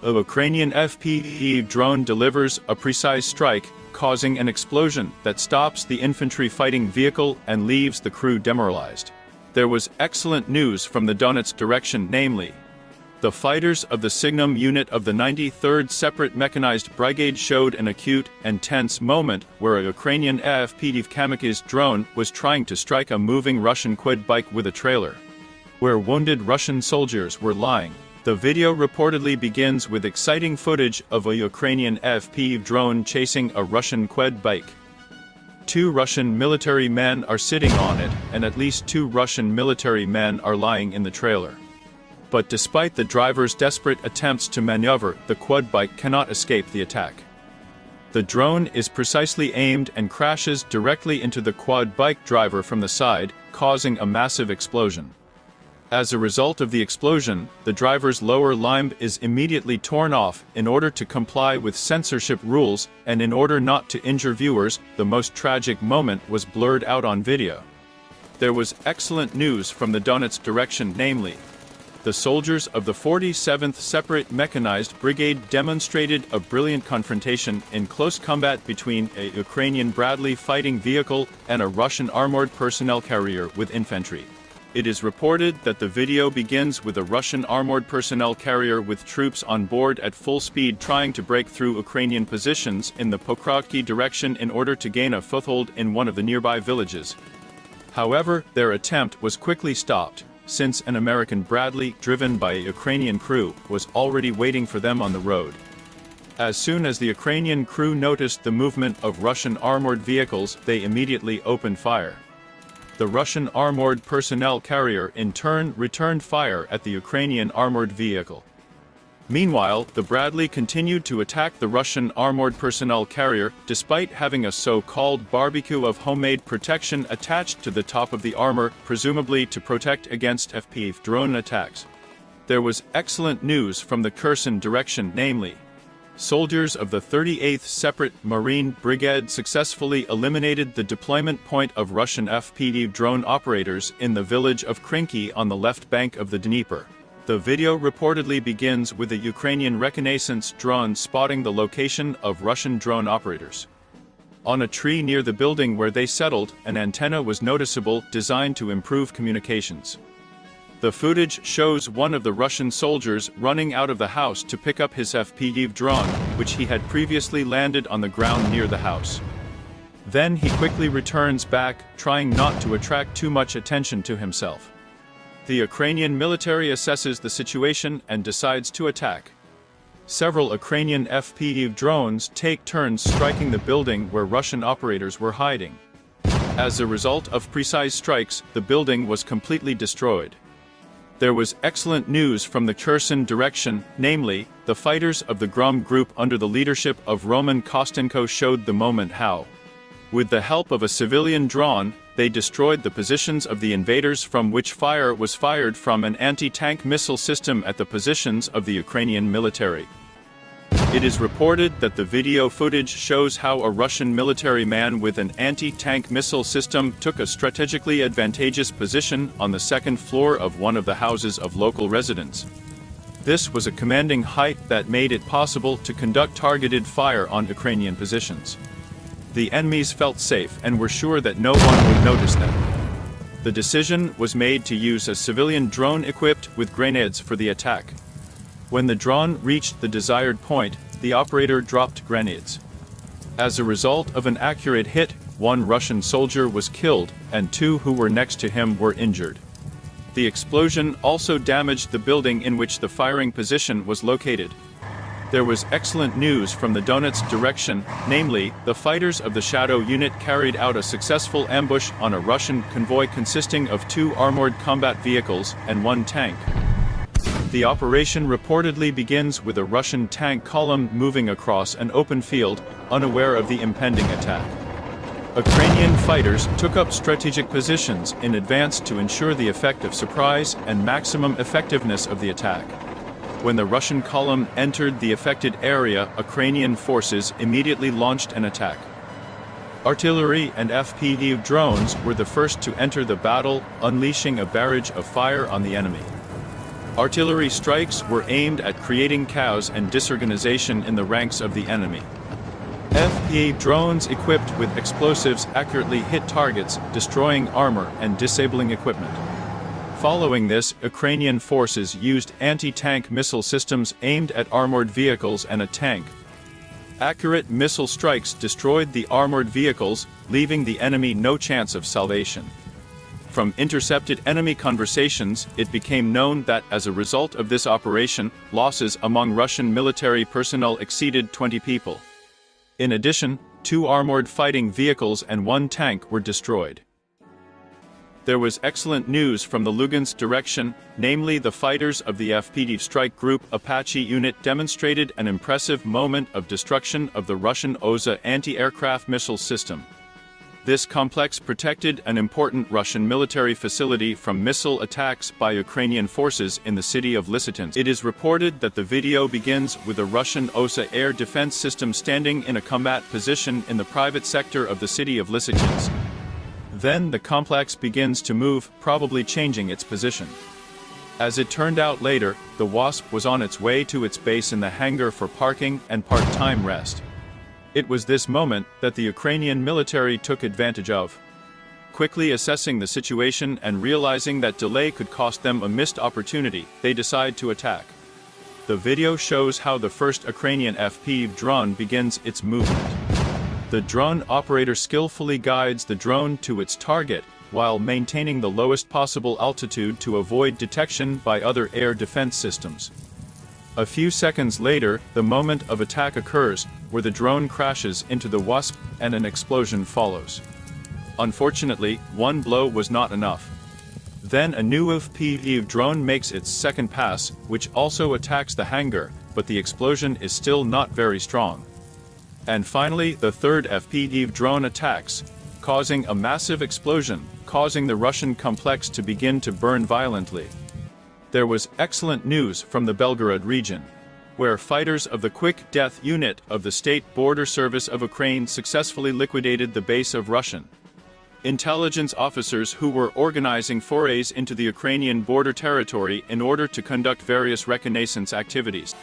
A Ukrainian FPV drone delivers a precise strike, causing an explosion that stops the infantry fighting vehicle and leaves the crew demoralized. There was excellent news from the Donetsk direction, namely, the fighters of the Signum unit of the 93rd Separate Mechanized Brigade showed an acute and tense moment where a Ukrainian FPV kamikaze drone was trying to strike a moving Russian quad bike with a trailer, where wounded Russian soldiers were lying. The video reportedly begins with exciting footage of a Ukrainian FPV drone chasing a Russian quad bike. 2 Russian military men are sitting on it, and at least 2 Russian military men are lying in the trailer. But despite the driver's desperate attempts to maneuver, the quad bike cannot escape the attack. The drone is precisely aimed and crashes directly into the quad bike driver from the side, causing a massive explosion. As a result of the explosion, the driver's lower limb is immediately torn off in order to comply with censorship rules, and in order not to injure viewers, the most tragic moment was blurred out on video. There was excellent news from the Donetsk direction, namely, the soldiers of the 47th Separate Mechanized Brigade demonstrated a brilliant confrontation in close combat between a Ukrainian Bradley fighting vehicle and a Russian armored personnel carrier with infantry. It is reported that the video begins with a Russian armored personnel carrier with troops on board at full speed trying to break through Ukrainian positions in the Pokrovki direction in order to gain a foothold in one of the nearby villages. However, their attempt was quickly stopped, since an American Bradley, driven by a Ukrainian crew, was already waiting for them on the road. As soon as the Ukrainian crew noticed the movement of Russian armored vehicles, they immediately opened fire. The Russian armored personnel carrier in turn returned fire at the Ukrainian armored vehicle. Meanwhile, the Bradley continued to attack the Russian armored personnel carrier, despite having a so-called barbecue of homemade protection attached to the top of the armor, presumably to protect against FPV drone attacks. There was excellent news from the Kherson direction, namely, soldiers of the 38th Separate Marine Brigade successfully eliminated the deployment point of Russian FPV drone operators in the village of Krinky on the left bank of the Dnieper. The video reportedly begins with a Ukrainian reconnaissance drone spotting the location of Russian drone operators. On a tree near the building where they settled, an antenna was noticeable, designed to improve communications. The footage shows one of the Russian soldiers running out of the house to pick up his FPV drone, which he had previously landed on the ground near the house. Then he quickly returns back, trying not to attract too much attention to himself. The Ukrainian military assesses the situation and decides to attack. Several Ukrainian FPV drones take turns striking the building where Russian operators were hiding. As a result of precise strikes, the building was completely destroyed. There was excellent news from the Kherson direction, namely, the fighters of the Grum group under the leadership of Roman Kostenko showed the moment how, with the help of a civilian drone, they destroyed the positions of the invaders from which fire was fired from an anti-tank missile system at the positions of the Ukrainian military. It is reported that the video footage shows how a Russian military man with an anti-tank missile system took a strategically advantageous position on the second floor of one of the houses of local residents. This was a commanding height that made it possible to conduct targeted fire on Ukrainian positions. The enemies felt safe and were sure that no one would notice them. The decision was made to use a civilian drone equipped with grenades for the attack. When the drone reached the desired point, the operator dropped grenades. As a result of an accurate hit, one Russian soldier was killed, and two who were next to him were injured. The explosion also damaged the building in which the firing position was located. There was excellent news from the Donetsk direction, namely, the fighters of the Shadow unit carried out a successful ambush on a Russian convoy consisting of 2 armored combat vehicles and 1 tank. The operation reportedly begins with a Russian tank column moving across an open field, unaware of the impending attack. Ukrainian fighters took up strategic positions in advance to ensure the effect of surprise and maximum effectiveness of the attack. When the Russian column entered the affected area, Ukrainian forces immediately launched an attack. Artillery and FPV drones were the first to enter the battle, unleashing a barrage of fire on the enemy. Artillery strikes were aimed at creating chaos and disorganization in the ranks of the enemy. FPV drones equipped with explosives accurately hit targets, destroying armor and disabling equipment. Following this, Ukrainian forces used anti-tank missile systems aimed at armored vehicles and a tank. Accurate missile strikes destroyed the armored vehicles, leaving the enemy no chance of salvation. From intercepted enemy conversations, it became known that as a result of this operation, losses among Russian military personnel exceeded 20 people. In addition, 2 armored fighting vehicles and 1 tank were destroyed. There was excellent news from the Lugansk direction, namely the fighters of the FPV strike group Apache unit demonstrated an impressive moment of destruction of the Russian Oza anti-aircraft missile system. This complex protected an important Russian military facility from missile attacks by Ukrainian forces in the city of Lysychansk. It is reported that the video begins with a Russian Osa air defense system standing in a combat position in the private sector of the city of Lysychansk. Then the complex begins to move, probably changing its position. As it turned out later, the Wasp was on its way to its base in the hangar for parking and part-time rest. It was this moment that the Ukrainian military took advantage of. Quickly assessing the situation and realizing that delay could cost them a missed opportunity, they decide to attack. The video shows how the first Ukrainian FPV drone begins its movement. The drone operator skillfully guides the drone to its target, while maintaining the lowest possible altitude to avoid detection by other air defense systems. A few seconds later, the moment of attack occurs, where the drone crashes into the Wasp and an explosion follows. Unfortunately, one blow was not enough. Then a new FPV drone makes its second pass, which also attacks the hangar, but the explosion is still not very strong. And finally, the third FPV drone attacks, causing a massive explosion, causing the Russian complex to begin to burn violently. There was excellent news from the Belgorod region, where fighters of the Quick Death Unit of the State Border Service of Ukraine successfully liquidated the base of Russian intelligence officers who were organizing forays into the Ukrainian border territory in order to conduct various reconnaissance activities.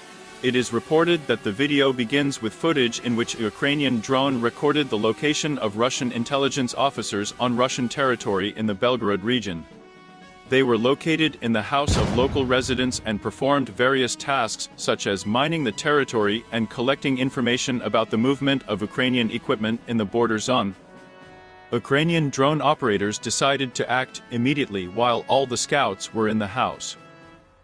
It is reported that the video begins with footage in which a Ukrainian drone recorded the location of Russian intelligence officers on Russian territory in the Belgorod region. They were located in the house of local residents and performed various tasks such as mining the territory and collecting information about the movement of Ukrainian equipment in the border zone. Ukrainian drone operators decided to act immediately while all the scouts were in the house.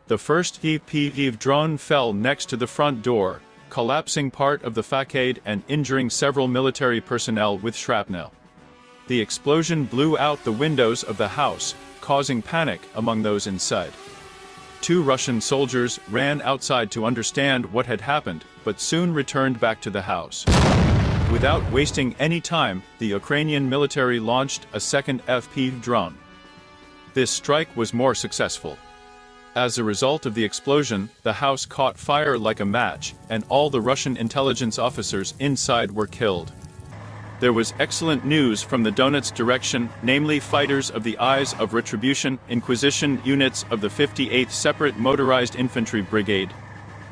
The first FPV drone fell next to the front door, collapsing part of the facade and injuring several military personnel with shrapnel. The explosion blew out the windows of the house, causing panic among those inside. 2 Russian soldiers ran outside to understand what had happened, but soon returned back to the house. Without wasting any time, the Ukrainian military launched a second FPV drone. This strike was more successful. As a result of the explosion, the house caught fire like a match, and all the Russian intelligence officers inside were killed. There was excellent news from the Donetsk direction, namely fighters of the Eyes of Retribution Inquisition units of the 58th Separate Motorized Infantry Brigade,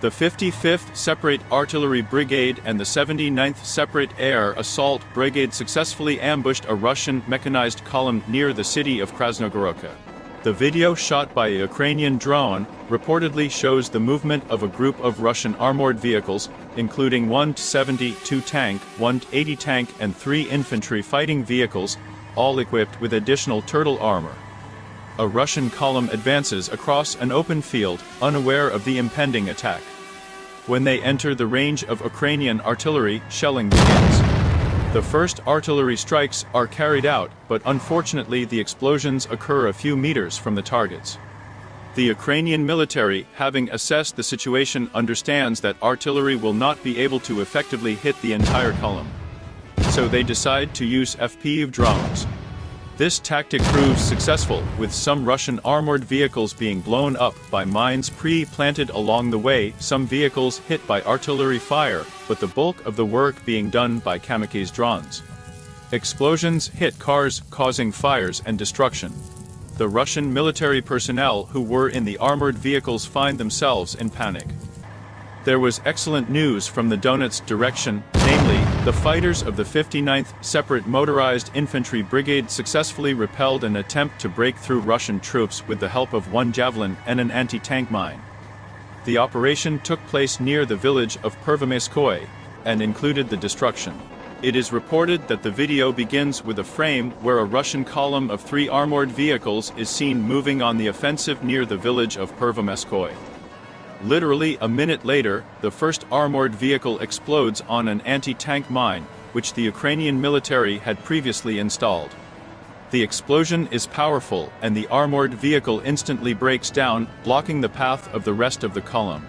the 55th Separate Artillery Brigade and the 79th Separate Air Assault Brigade successfully ambushed a Russian mechanized column near the city of Krasnogorodka. The video shot by a Ukrainian drone reportedly shows the movement of a group of Russian armored vehicles, including one T-72 tank, one T-80 tank and 3 infantry fighting vehicles, all equipped with additional turtle armor. A Russian column advances across an open field, unaware of the impending attack. When they enter the range of Ukrainian artillery, shelling begins. The first artillery strikes are carried out, but unfortunately the explosions occur a few meters from the targets. The Ukrainian military, having assessed the situation, understands that artillery will not be able to effectively hit the entire column. So they decide to use FPV drones. This tactic proves successful, with some Russian armored vehicles being blown up by mines pre-planted along the way, some vehicles hit by artillery fire, but the bulk of the work being done by kamikaze drones. Explosions hit cars, causing fires and destruction. The Russian military personnel who were in the armored vehicles find themselves in panic. There was excellent news from the Donetsk direction, namely, the fighters of the 59th Separate Motorized Infantry Brigade successfully repelled an attempt to break through Russian troops with the help of 1 Javelin and an anti-tank mine. The operation took place near the village of Pervomeskoye, and included the destruction. It is reported that the video begins with a frame where a Russian column of 3 armored vehicles is seen moving on the offensive near the village of Pervomeskoye. Literally a minute later, the first armored vehicle explodes on an anti-tank mine, which the Ukrainian military had previously installed. The explosion is powerful, and the armored vehicle instantly breaks down, blocking the path of the rest of the column.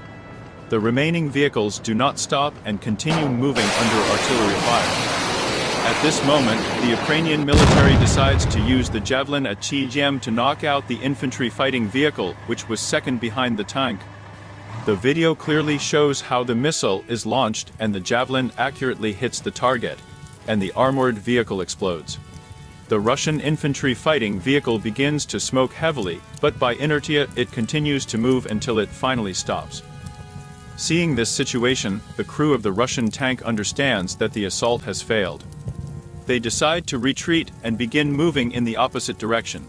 The remaining vehicles do not stop and continue moving under artillery fire. At this moment, the Ukrainian military decides to use the Javelin at Chigem to knock out the infantry fighting vehicle, which was second behind the tank. The video clearly shows how the missile is launched and the Javelin accurately hits the target, and the armored vehicle explodes. The Russian infantry fighting vehicle begins to smoke heavily, but by inertia it continues to move until it finally stops. Seeing this situation, the crew of the Russian tank understands that the assault has failed. They decide to retreat and begin moving in the opposite direction.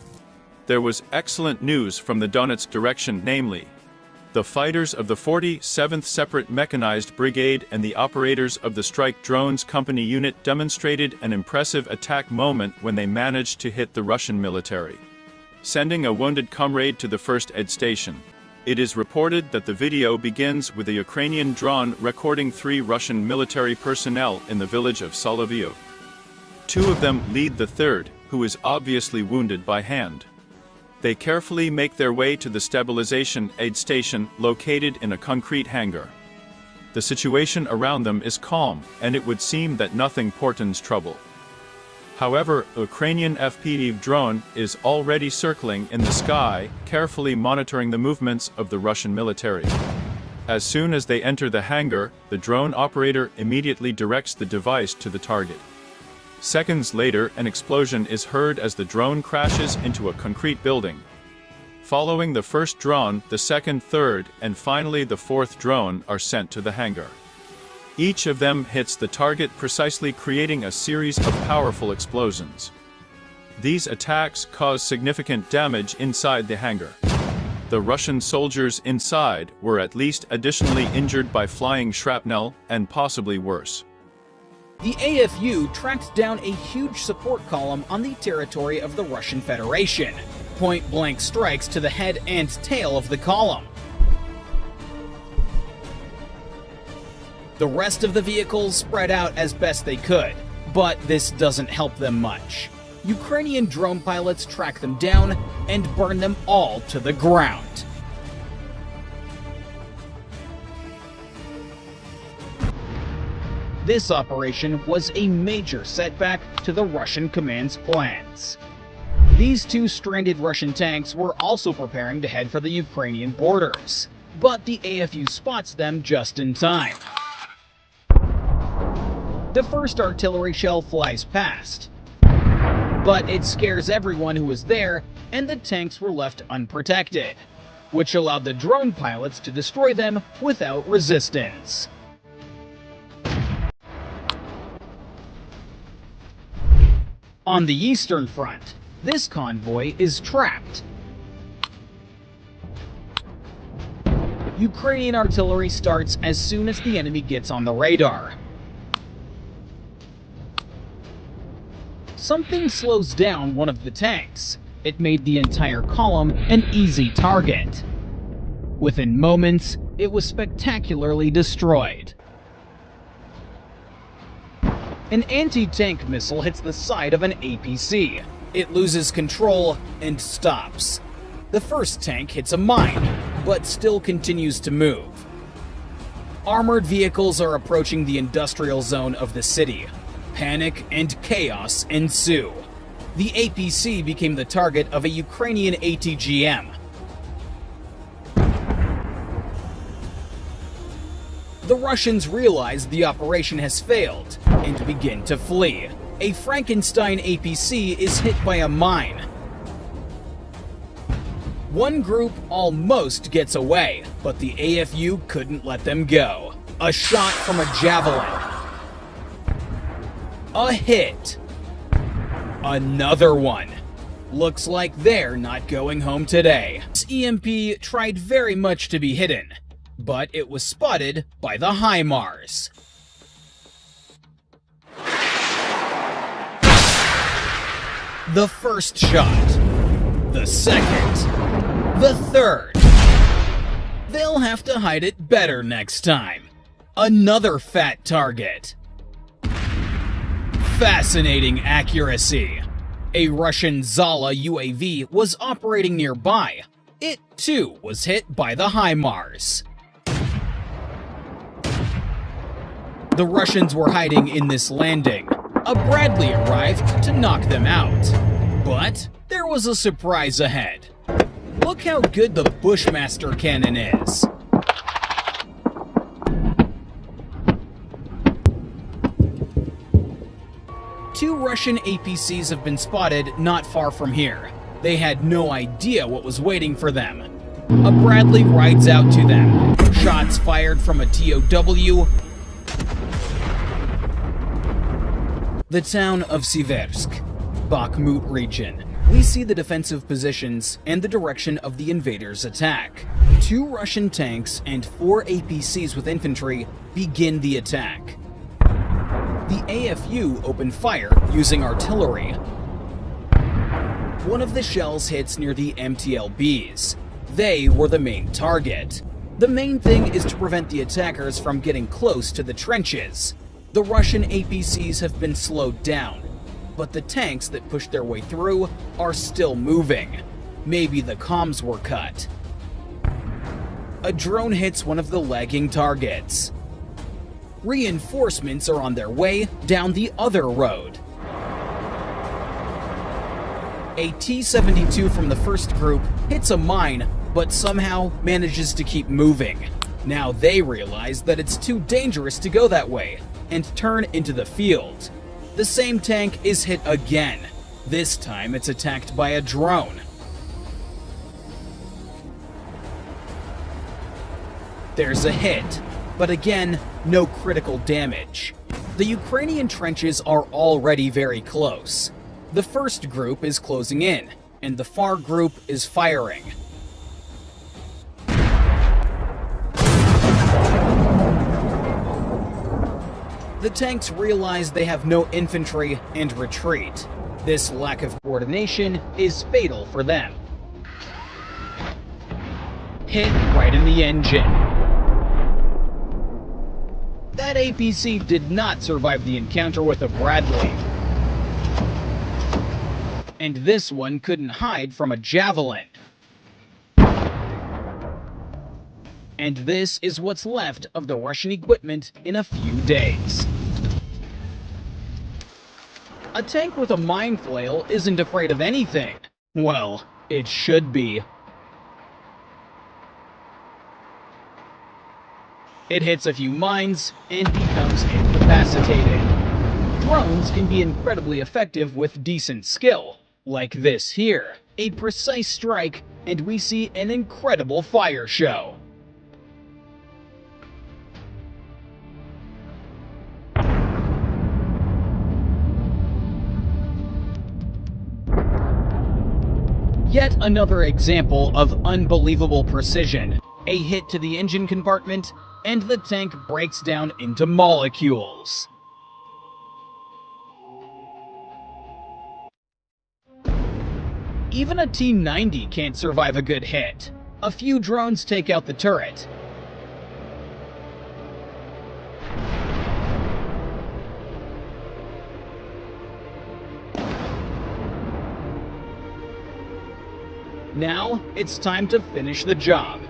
There was excellent news from the Donetsk direction, namely, the fighters of the 47th Separate Mechanized Brigade and the operators of the Strike Drones Company unit demonstrated an impressive attack moment when they managed to hit the Russian military, sending a wounded comrade to the first aid station. It is reported that the video begins with a Ukrainian drone recording 3 Russian military personnel in the village of Soloviev. 2 of them lead the third, who is obviously wounded by hand. They carefully make their way to the stabilization aid station located in a concrete hangar. The situation around them is calm, and it would seem that nothing portends trouble. However, a Ukrainian FPV drone is already circling in the sky, carefully monitoring the movements of the Russian military. As soon as they enter the hangar, the drone operator immediately directs the device to the target. Seconds later, an explosion is heard as the drone crashes into a concrete building. Following the first drone, the second, third, and finally the fourth drone are sent to the hangar. Each of them hits the target precisely, creating a series of powerful explosions. These attacks caused significant damage inside the hangar. The Russian soldiers inside were at least additionally injured by flying shrapnel and possibly worse. The AFU tracked down a huge support column on the territory of the Russian Federation. Point-blank strikes to the head and tail of the column. The rest of the vehicles spread out as best they could, but this doesn't help them much. Ukrainian drone pilots track them down and burn them all to the ground. This operation was a major setback to the Russian command's plans. These two stranded Russian tanks were also preparing to head for the Ukrainian borders, but the AFU spots them just in time. The first artillery shell flies past, but it scares everyone who was there, and the tanks were left unprotected, which allowed the drone pilots to destroy them without resistance. On the Eastern Front, this convoy is trapped. Ukrainian artillery starts as soon as the enemy gets on the radar. Something slows down one of the tanks. It made the entire column an easy target. Within moments, it was spectacularly destroyed. An anti-tank missile hits the side of an APC. It loses control and stops. The first tank hits a mine, but still continues to move. Armored vehicles are approaching the industrial zone of the city. Panic and chaos ensue. The APC became the target of a Ukrainian ATGM. The Russians realize the operation has failed and begin to flee. A Frankenstein APC is hit by a mine. One group almost gets away, but the AFU couldn't let them go. A shot from a Javelin. A hit. Another one. Looks like they're not going home today. This EMP tried very much to be hidden, but it was spotted by the HIMARS. The first shot. The second. The third. They'll have to hide it better next time. Another fat target. Fascinating accuracy. A Russian Zala UAV was operating nearby. It too was hit by the HIMARS. The Russians were hiding in this landing. A Bradley arrived to knock them out. But there was a surprise ahead. Look how good the Bushmaster cannon is. Two Russian APCs have been spotted not far from here. They had no idea what was waiting for them. A Bradley rides out to them. Shots fired from a TOW. The town of Siversk, Bakhmut region. We see the defensive positions and the direction of the invaders' attack. 2 Russian tanks and 4 APCs with infantry begin the attack. The AFU open fire using artillery. One of the shells hits near the MTLBs. They were the main target. The main thing is to prevent the attackers from getting close to the trenches. The Russian APCs have been slowed down, but the tanks that pushed their way through are still moving. Maybe the comms were cut. A drone hits one of the lagging targets. Reinforcements are on their way down the other road. A T-72 from the first group hits a mine, but somehow manages to keep moving. Now they realize that it's too dangerous to go that way, and turn into the field. The same tank is hit again. This time it's attacked by a drone. There's a hit, but again, no critical damage. The Ukrainian trenches are already very close. The first group is closing in, and the far group is firing. The tanks realize they have no infantry and retreat. This lack of coordination is fatal for them. Hit right in the engine. That APC did not survive the encounter with a Bradley. And this one couldn't hide from a Javelin. And this is what's left of the Russian equipment in a few days. A tank with a mine flail isn't afraid of anything. Well, it should be. It hits a few mines and becomes incapacitated. Drones can be incredibly effective with decent skill, like this here. A precise strike, and we see an incredible fire show. Yet another example of unbelievable precision. A hit to the engine compartment, and the tank breaks down into molecules. Even a T-90 can't survive a good hit. A few drones take out the turret. Now, it's time to finish the job.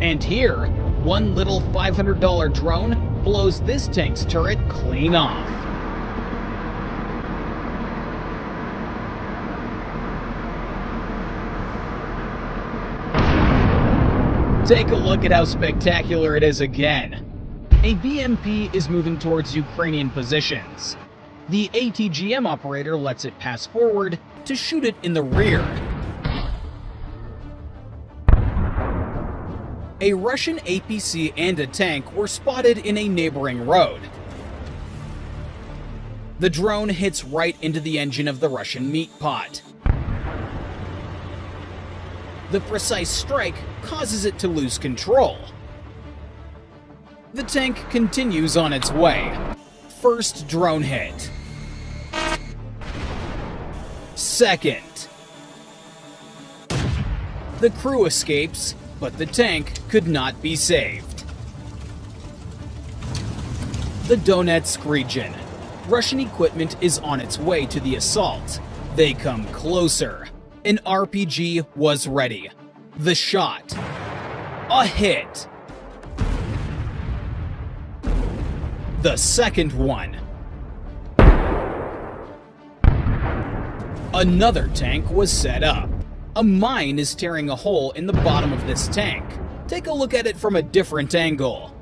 And here, one little $500 drone blows this tank's turret clean off. Take a look at how spectacular it is again. A BMP is moving towards Ukrainian positions. The ATGM operator lets it pass forward to shoot it in the rear. A Russian APC and a tank were spotted in a neighboring road. The drone hits right into the engine of the Russian meat pot. The precise strike causes it to lose control. The tank continues on its way. First drone hit. Second. The crew escapes, but the tank could not be saved. The Donetsk region. Russian equipment is on its way to the assault. They come closer. An RPG was ready. The shot. A hit. The second one. Another tank was set up. A mine is tearing a hole in the bottom of this tank. Take a look at it from a different angle.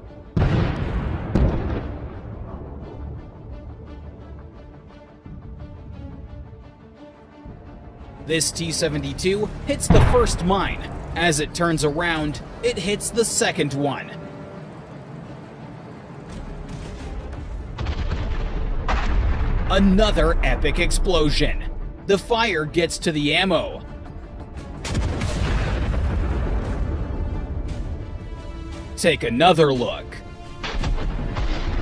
This T-72 hits the first mine. As it turns around, it hits the second one. Another epic explosion. The fire gets to the ammo. Take another look.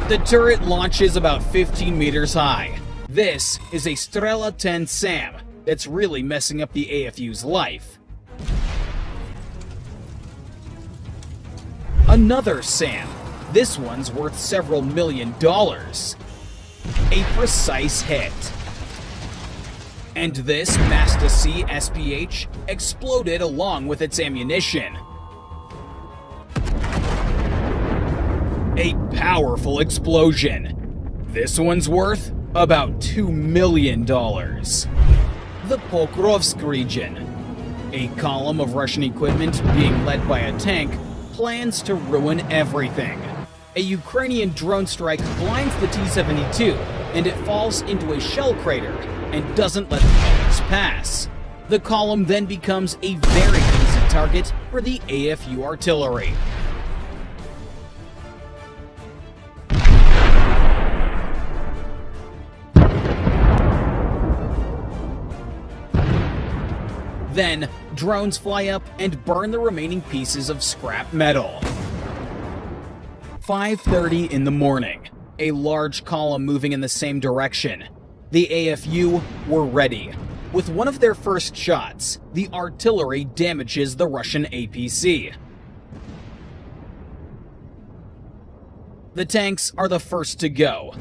The turret launches about 15 meters high. This is a Strela 10 SAM that's really messing up the AFU's life. Another SAM. This one's worth several $1 million. A precise hit. And this Mazda C SPH exploded along with its ammunition. A powerful explosion. This one's worth about $2 million. The Pokrovsk region. A column of Russian equipment being led by a tank plans to ruin everything. A Ukrainian drone strike blinds the T-72, and it falls into a shell crater and doesn't let the bullets pass. The column then becomes a very easy target for the AFU artillery. Then, drones fly up and burn the remaining pieces of scrap metal. 5:30 in the morning. A large column moving in the same direction. The AFU were ready. With one of their first shots, the artillery damages the Russian APC. The tanks are the first to go.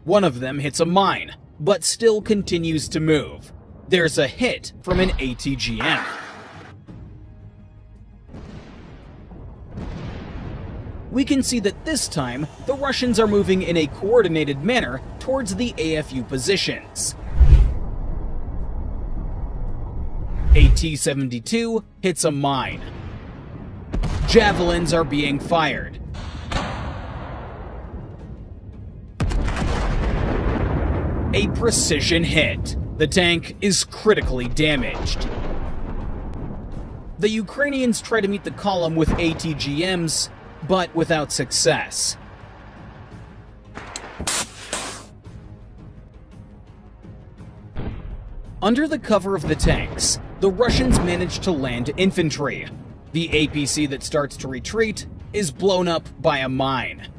One of them hits a mine, but still continues to move. There's a hit from an ATGM. We can see that this time, the Russians are moving in a coordinated manner towards the AFU positions. A T-72 hits a mine. Javelins are being fired. A precision hit. The tank is critically damaged. The Ukrainians try to meet the column with ATGMs, but without success. Under the cover of the tanks, the Russians manage to land infantry. The APC that starts to retreat is blown up by a mine.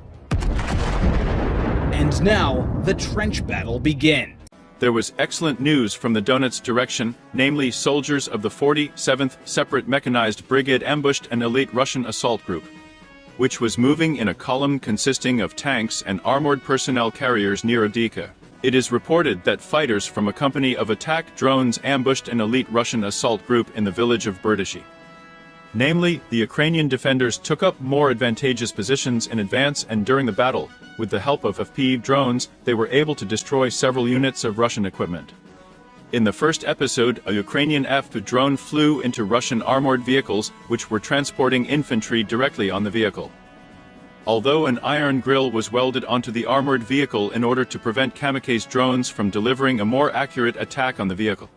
And now, the trench battle begins. There was excellent news from the Donetsk direction, namely soldiers of the 47th Separate Mechanized Brigade ambushed an elite Russian assault group, which was moving in a column consisting of tanks and armored personnel carriers near Avdiivka. It is reported that fighters from a company of attack drones ambushed an elite Russian assault group in the village of Berdishi. Namely, the Ukrainian defenders took up more advantageous positions in advance, and during the battle, with the help of FPV drones, they were able to destroy several units of Russian equipment. In the first episode, a Ukrainian FPV drone flew into Russian armored vehicles, which were transporting infantry directly on the vehicle. Although an iron grill was welded onto the armored vehicle in order to prevent kamikaze drones from delivering a more accurate attack on the vehicle.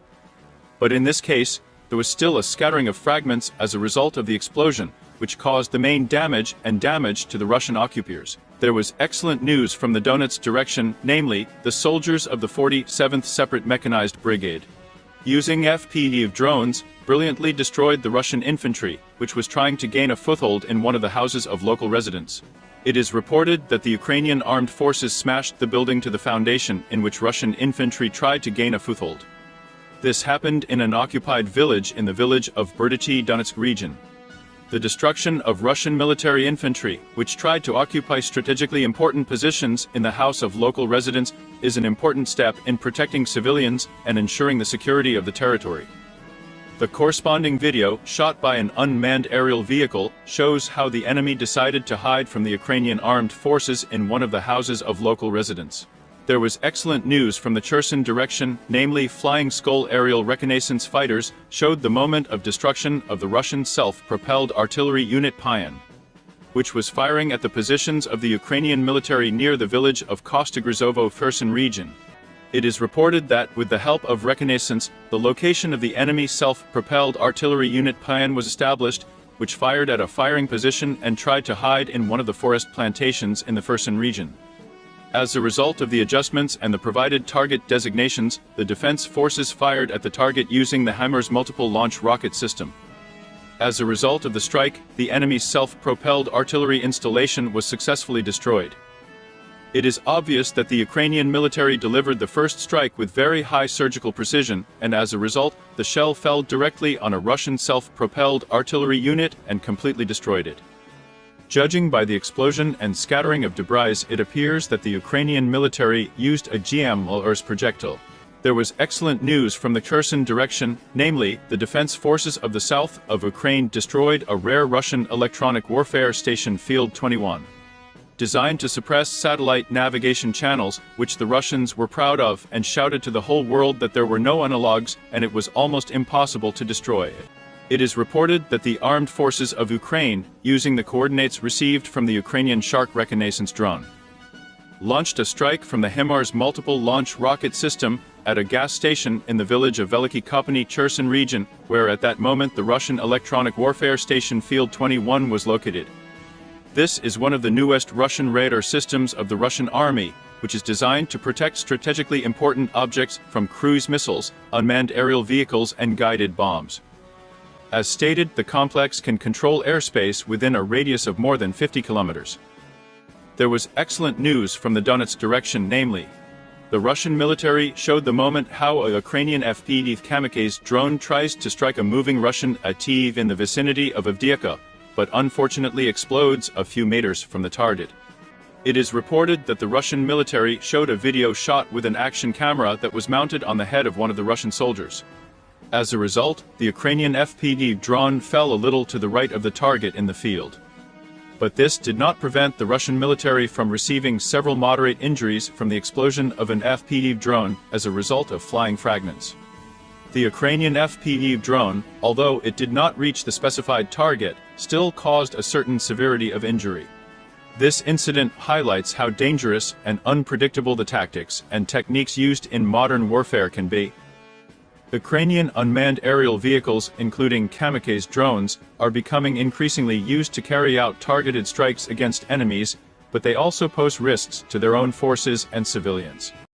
But in this case, there was still a scattering of fragments as a result of the explosion, which caused the main damage and damage to the Russian occupiers. There was excellent news from the Donetsk direction, namely, the soldiers of the 47th Separate Mechanized Brigade, using FPV drones, brilliantly destroyed the Russian infantry, which was trying to gain a foothold in one of the houses of local residents. It is reported that the Ukrainian armed forces smashed the building to the foundation in which Russian infantry tried to gain a foothold. This happened in an occupied village in the village of Berdishi, Donetsk region. The destruction of Russian military infantry, which tried to occupy strategically important positions in the house of local residents, is an important step in protecting civilians and ensuring the security of the territory. The corresponding video, shot by an unmanned aerial vehicle, shows how the enemy decided to hide from the Ukrainian armed forces in one of the houses of local residents. There was excellent news from the Cherson direction, namely Flying Skull aerial reconnaissance fighters showed the moment of destruction of the Russian self-propelled artillery unit Pion, which was firing at the positions of the Ukrainian military near the village of Kostogrizovo Kherson region. It is reported that, with the help of reconnaissance, the location of the enemy self-propelled artillery unit Pion was established, which fired at a firing position and tried to hide in one of the forest plantations in the Kherson region. As a result of the adjustments and the provided target designations, the defense forces fired at the target using the HIMARS multiple launch rocket system. As a result of the strike, the enemy's self-propelled artillery installation was successfully destroyed. It is obvious that the Ukrainian military delivered the first strike with very high surgical precision, and as a result, the shell fell directly on a Russian self-propelled artillery unit and completely destroyed it. Judging by the explosion and scattering of debris, it appears that the Ukrainian military used a GMLRS projectile. There was excellent news from the Kherson direction, namely, the defense forces of the south of Ukraine destroyed a rare Russian electronic warfare station Field 21, designed to suppress satellite navigation channels, which the Russians were proud of and shouted to the whole world that there were no analogs and it was almost impossible to destroy it. It is reported that the armed forces of Ukraine, using the coordinates received from the Ukrainian Shark reconnaissance drone, launched a strike from the HIMARS multiple launch rocket system at a gas station in the village of Veliki Kopany, Cherson region, where at that moment the Russian electronic warfare station Field 21 was located. This is one of the newest Russian radar systems of the Russian army, which is designed to protect strategically important objects from cruise missiles, unmanned aerial vehicles, and guided bombs. As stated, the complex can control airspace within a radius of more than 50 kilometers. There was excellent news from the Donetsk direction, namely, the Russian military showed the moment how a Ukrainian FPV kamikaze drone tries to strike a moving Russian ATV in the vicinity of Avdiivka, but unfortunately explodes a few meters from the target. It is reported that the Russian military showed a video shot with an action camera that was mounted on the head of one of the Russian soldiers. As a result, the Ukrainian FPV drone fell a little to the right of the target in the field. But this did not prevent the Russian military from receiving several moderate injuries from the explosion of an FPV drone as a result of flying fragments. The Ukrainian FPV drone, although it did not reach the specified target, still caused a certain severity of injury. This incident highlights how dangerous and unpredictable the tactics and techniques used in modern warfare can be. Ukrainian unmanned aerial vehicles, including kamikaze drones, are becoming increasingly used to carry out targeted strikes against enemies, but they also pose risks to their own forces and civilians.